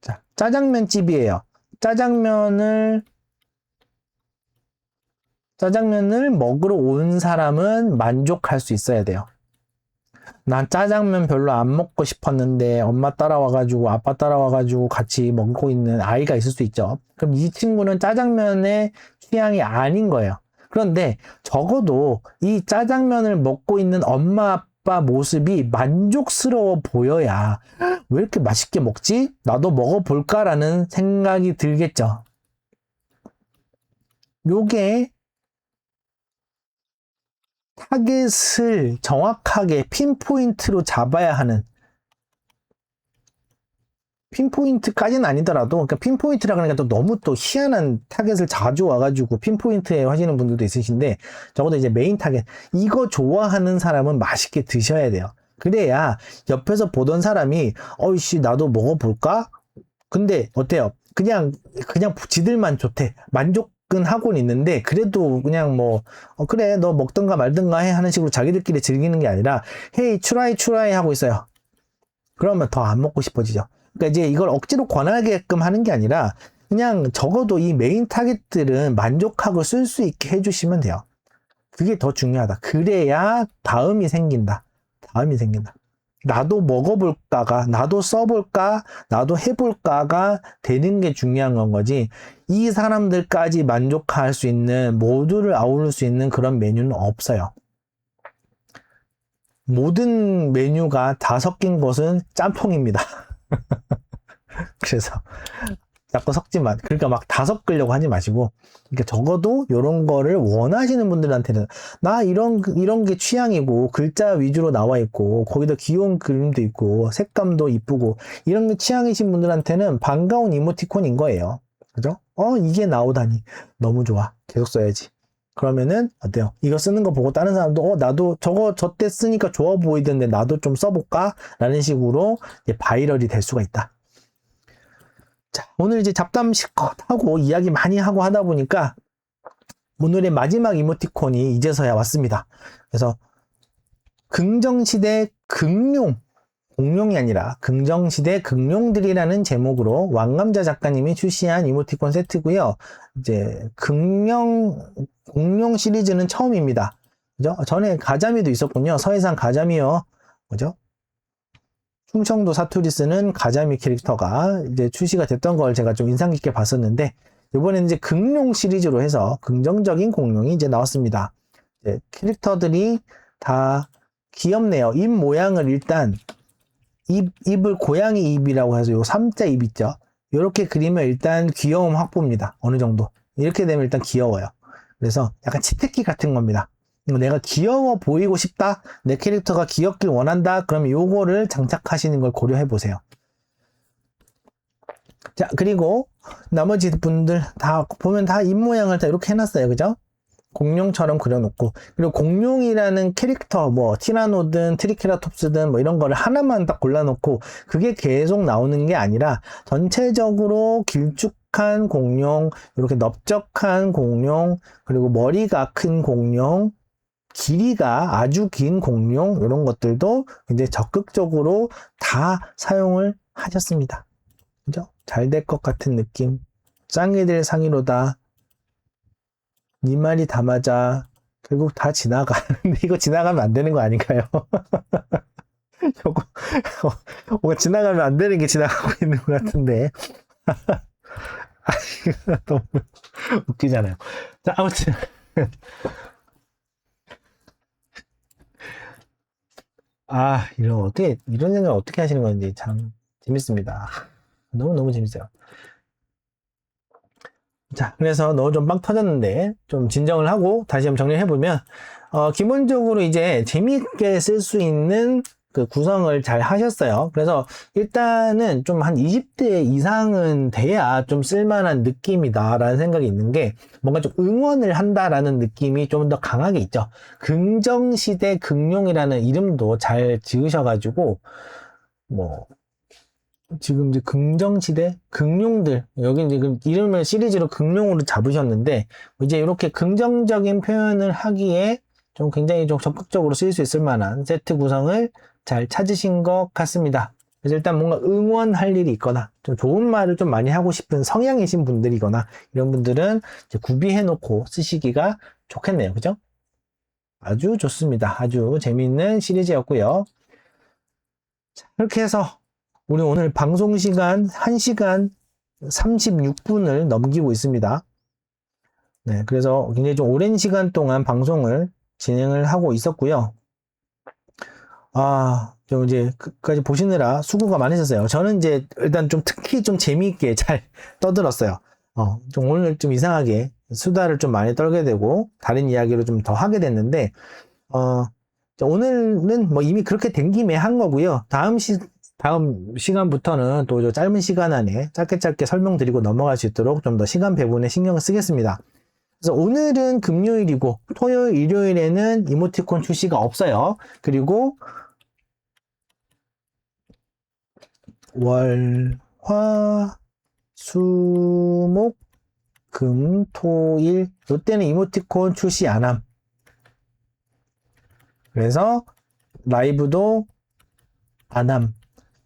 자, 짜장면집이에요. 짜장면을 먹으러 온 사람은 만족할 수 있어야 돼요. 난 짜장면 별로 안 먹고 싶었는데 엄마 따라와가지고 아빠 따라와가지고 같이 먹고 있는 아이가 있을 수 있죠. 그럼 이 친구는 짜장면의 취향이 아닌 거예요. 그런데 적어도 이 짜장면을 먹고 있는 엄마 아빠 모습이 만족스러워 보여야 왜 이렇게 맛있게 먹지? 나도 먹어볼까라는 생각이 들겠죠. 요게 타겟을 정확하게 핀포인트로 잡아야 하는, 핀포인트까지는 아니더라도, 그러니까 핀포인트라 그러니까 또 너무 또 희한한 타겟을 자주 와가지고 핀포인트에 하시는 분들도 있으신데, 적어도 이제 메인 타겟, 이거 좋아하는 사람은 맛있게 드셔야 돼요. 그래야 옆에서 보던 사람이 어이씨 나도 먹어볼까? 근데 어때요? 그냥 지들만 좋대. 만족은 하고는 있는데 그래도 그냥 뭐 그래 너 먹든가 말든가 해 하는 식으로 자기들끼리 즐기는 게 아니라 헤이 추라이 하고 있어요. 그러면 더 안 먹고 싶어지죠. 그러니까 이제 이걸 억지로 권하게끔 하는 게 아니라 그냥 적어도 이 메인 타겟들은 만족하고 쓸 수 있게 해주시면 돼요. 그게 더 중요하다. 그래야 다음이 생긴다. 나도 먹어볼까가, 나도 써볼까, 나도 해볼까가 되는 게 중요한 건 거지. 이 사람들까지 만족할 수 있는, 모두를 아우를 수 있는 그런 메뉴는 없어요. 모든 메뉴가 다 섞인 것은 짬뽕입니다. 그래서 자꾸 섞지만, 그러니까 막 다 섞으려고 하지 마시고, 그러니까 적어도 이런 거를 원하시는 분들한테는 나 이런 게 취향이고 글자 위주로 나와 있고 거기다 귀여운 그림도 있고 색감도 이쁘고 이런 게 취향이신 분들한테는 반가운 이모티콘인 거예요. 그죠? 이게 나오다니 너무 좋아. 계속 써야지. 그러면은 어때요? 이거 쓰는 거 보고 다른 사람도 나도 저때 쓰니까 좋아 보이던데 나도 좀 써볼까? 라는 식으로 이제 바이럴이 될 수가 있다. 자, 오늘 이제 잡담 실컷 하고 이야기 많이 하고 하다 보니까 오늘의 마지막 이모티콘이 이제서야 왔습니다. 그래서 긍정시대 긍룡, 공룡이 아니라 긍정시대 긍룡들이라는 제목으로 왕감자 작가님이 출시한 이모티콘 세트고요. 이제 공룡 시리즈는 처음입니다. 그죠? 전에 가자미도 있었군요. 서해상 가자미요. 그죠? 충청도 사투리 쓰는 가자미 캐릭터가 이제 출시가 됐던 걸 제가 좀 인상 깊게 봤었는데, 이번에는 이제 긍룡 시리즈로 해서 긍정적인 공룡이 이제 나왔습니다. 이제 캐릭터들이 다 귀엽네요. 입 모양을 일단, 입을 고양이 입이라고 해서 요 3자 입 있죠? 요렇게 그리면 일단 귀여움 확보입니다. 어느 정도. 이렇게 되면 일단 귀여워요. 그래서 약간 치트키 같은 겁니다. 내가 귀여워 보이고 싶다, 내 캐릭터가 귀엽길 원한다, 그러면 요거를 장착하시는 걸 고려해 보세요. 자, 그리고 나머지 분들 다 보면 다 입모양을 다 이렇게 해놨어요. 그죠? 공룡처럼 그려놓고, 그리고 공룡이라는 캐릭터, 뭐 티라노든 트리케라톱스든 뭐 이런 거를 하나만 딱 골라놓고 그게 계속 나오는 게 아니라 전체적으로 길쭉한 공룡, 이렇게 넓적한 공룡, 그리고 머리가 큰 공룡, 길이가 아주 긴 공룡, 이런 것들도 이제 적극적으로 다 사용을 하셨습니다. 그죠? 잘 될 것 같은 느낌. 짱이 될 상의로다. 네 말이 다 맞아. 결국 다 지나가. 근데 이거 지나가면 안 되는 거 아닌가요? 뭔가 지나가면 안 되는 게 지나가고 있는 것 같은데. 너무 웃기잖아요. 자, 아무튼. 이런 생각을 어떻게 하시는 건지 참 재밌습니다. 너무너무 재밌어요. 자, 그래서 너무 좀 빵 터졌는데, 좀 진정을 하고 다시 한번 정리를 해보면, 기본적으로 이제 재미있게 쓸 수 있는 그 구성을 잘 하셨어요. 그래서 일단은 좀 한 20대 이상은 돼야 좀 쓸만한 느낌이다라는 생각이 있는 게 뭔가 좀 응원을 한다라는 느낌이 좀 더 강하게 있죠. 긍정시대 긍룡이라는 이름도 잘 지으셔가지고 뭐 지금 이제 긍정시대 긍룡들 여기 이제 이름을 시리즈로 긍룡으로 잡으셨는데 이제 이렇게 긍정적인 표현을 하기에 좀 굉장히 좀 적극적으로 쓸 수 있을 만한 세트 구성을 잘 찾으신 것 같습니다. 그래서 일단 뭔가 응원할 일이 있거나 좀 좋은 말을 좀 많이 하고 싶은 성향이신 분들이거나 이런 분들은 이제 구비해 놓고 쓰시기가 좋겠네요. 그죠? 아주 좋습니다. 아주 재미있는 시리즈였고요. 자, 이렇게 해서 우리 오늘 방송 시간 1시간 36분을 넘기고 있습니다. 네, 그래서 굉장히 좀 오랜 시간 동안 방송을 진행을 하고 있었고요. 좀 이제 끝까지 보시느라 수고가 많으셨어요. 저는 이제 일단 좀 특히 좀 재미있게 잘 떠들었어요. 좀 오늘 좀 이상하게 수다를 좀 많이 떨게 되고 다른 이야기로 좀 더 하게 됐는데, 오늘은 뭐 이미 그렇게 된 김에 한 거고요. 다음 시간부터는 또 짧은 시간 안에 짧게 설명드리고 넘어갈 수 있도록 좀 더 시간 배분에 신경을 쓰겠습니다. 그래서 오늘은 금요일이고 토요일, 일요일에는 이모티콘 출시가 없어요. 그리고 월, 화, 수, 목, 금, 토, 일 이때는 이모티콘 출시 안 함. 그래서 라이브도 안 함.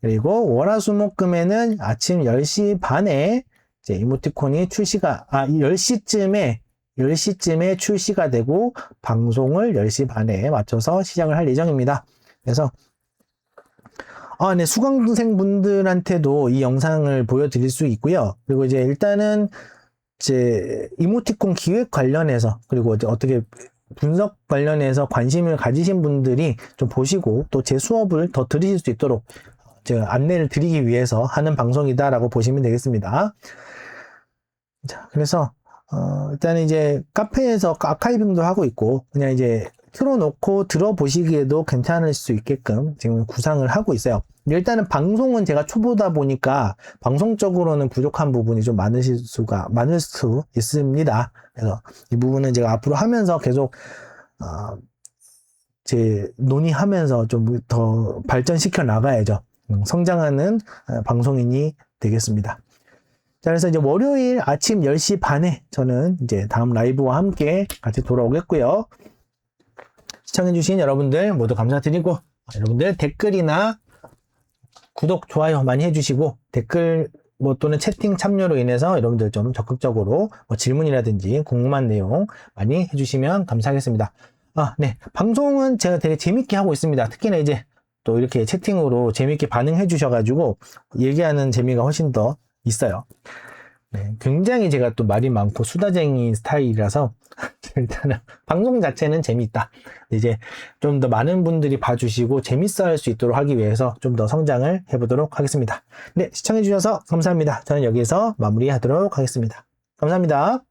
그리고 월화수목금에는 아침 10시 반에 이제 이모티콘이 10시쯤에 출시가 되고 방송을 10시 반에 맞춰서 시작을 할 예정입니다. 그래서 네, 수강생 분들한테도 이 영상을 보여드릴 수 있고요. 그리고 이제 일단은 이제 이모티콘 기획 관련해서 그리고 이제 어떻게 분석 관련해서 관심을 가지신 분들이 좀 보시고 또 제 수업을 더 들으실 수 있도록 제가 안내를 드리기 위해서 하는 방송이다라고 보시면 되겠습니다. 자, 그래서 일단 이제 카페에서 아카이빙도 하고 있고 그냥 이제 틀어놓고 들어보시기에도 괜찮을 수 있게끔 지금 구상을 하고 있어요. 일단은 방송은 제가 초보다 보니까 방송적으로는 부족한 부분이 좀 많을 수 있습니다. 그래서 이 부분은 제가 앞으로 하면서 계속 제 논의하면서 좀 더 발전시켜 나가야죠. 성장하는 방송인이 되겠습니다. 자, 그래서 이제 월요일 아침 10시 반에 저는 이제 다음 라이브와 함께 같이 돌아오겠고요. 시청해주신 여러분들 모두 감사드리고, 여러분들 댓글이나 구독, 좋아요 많이 해주시고, 댓글 또는 채팅 참여로 인해서 여러분들 좀 적극적으로 질문이라든지 궁금한 내용 많이 해주시면 감사하겠습니다. 네. 방송은 제가 되게 재밌게 하고 있습니다. 특히나 이제 또 이렇게 채팅으로 재밌게 반응해 주셔가지고 얘기하는 재미가 훨씬 더 있어요. 네, 굉장히 제가 또 말이 많고 수다쟁이 스타일이라서 일단은 방송 자체는 재미있다. 이제 좀 더 많은 분들이 봐주시고 재밌어 할 수 있도록 하기 위해서 좀 더 성장을 해보도록 하겠습니다. 네, 시청해 주셔서 감사합니다. 저는 여기서 마무리하도록 하겠습니다. 감사합니다.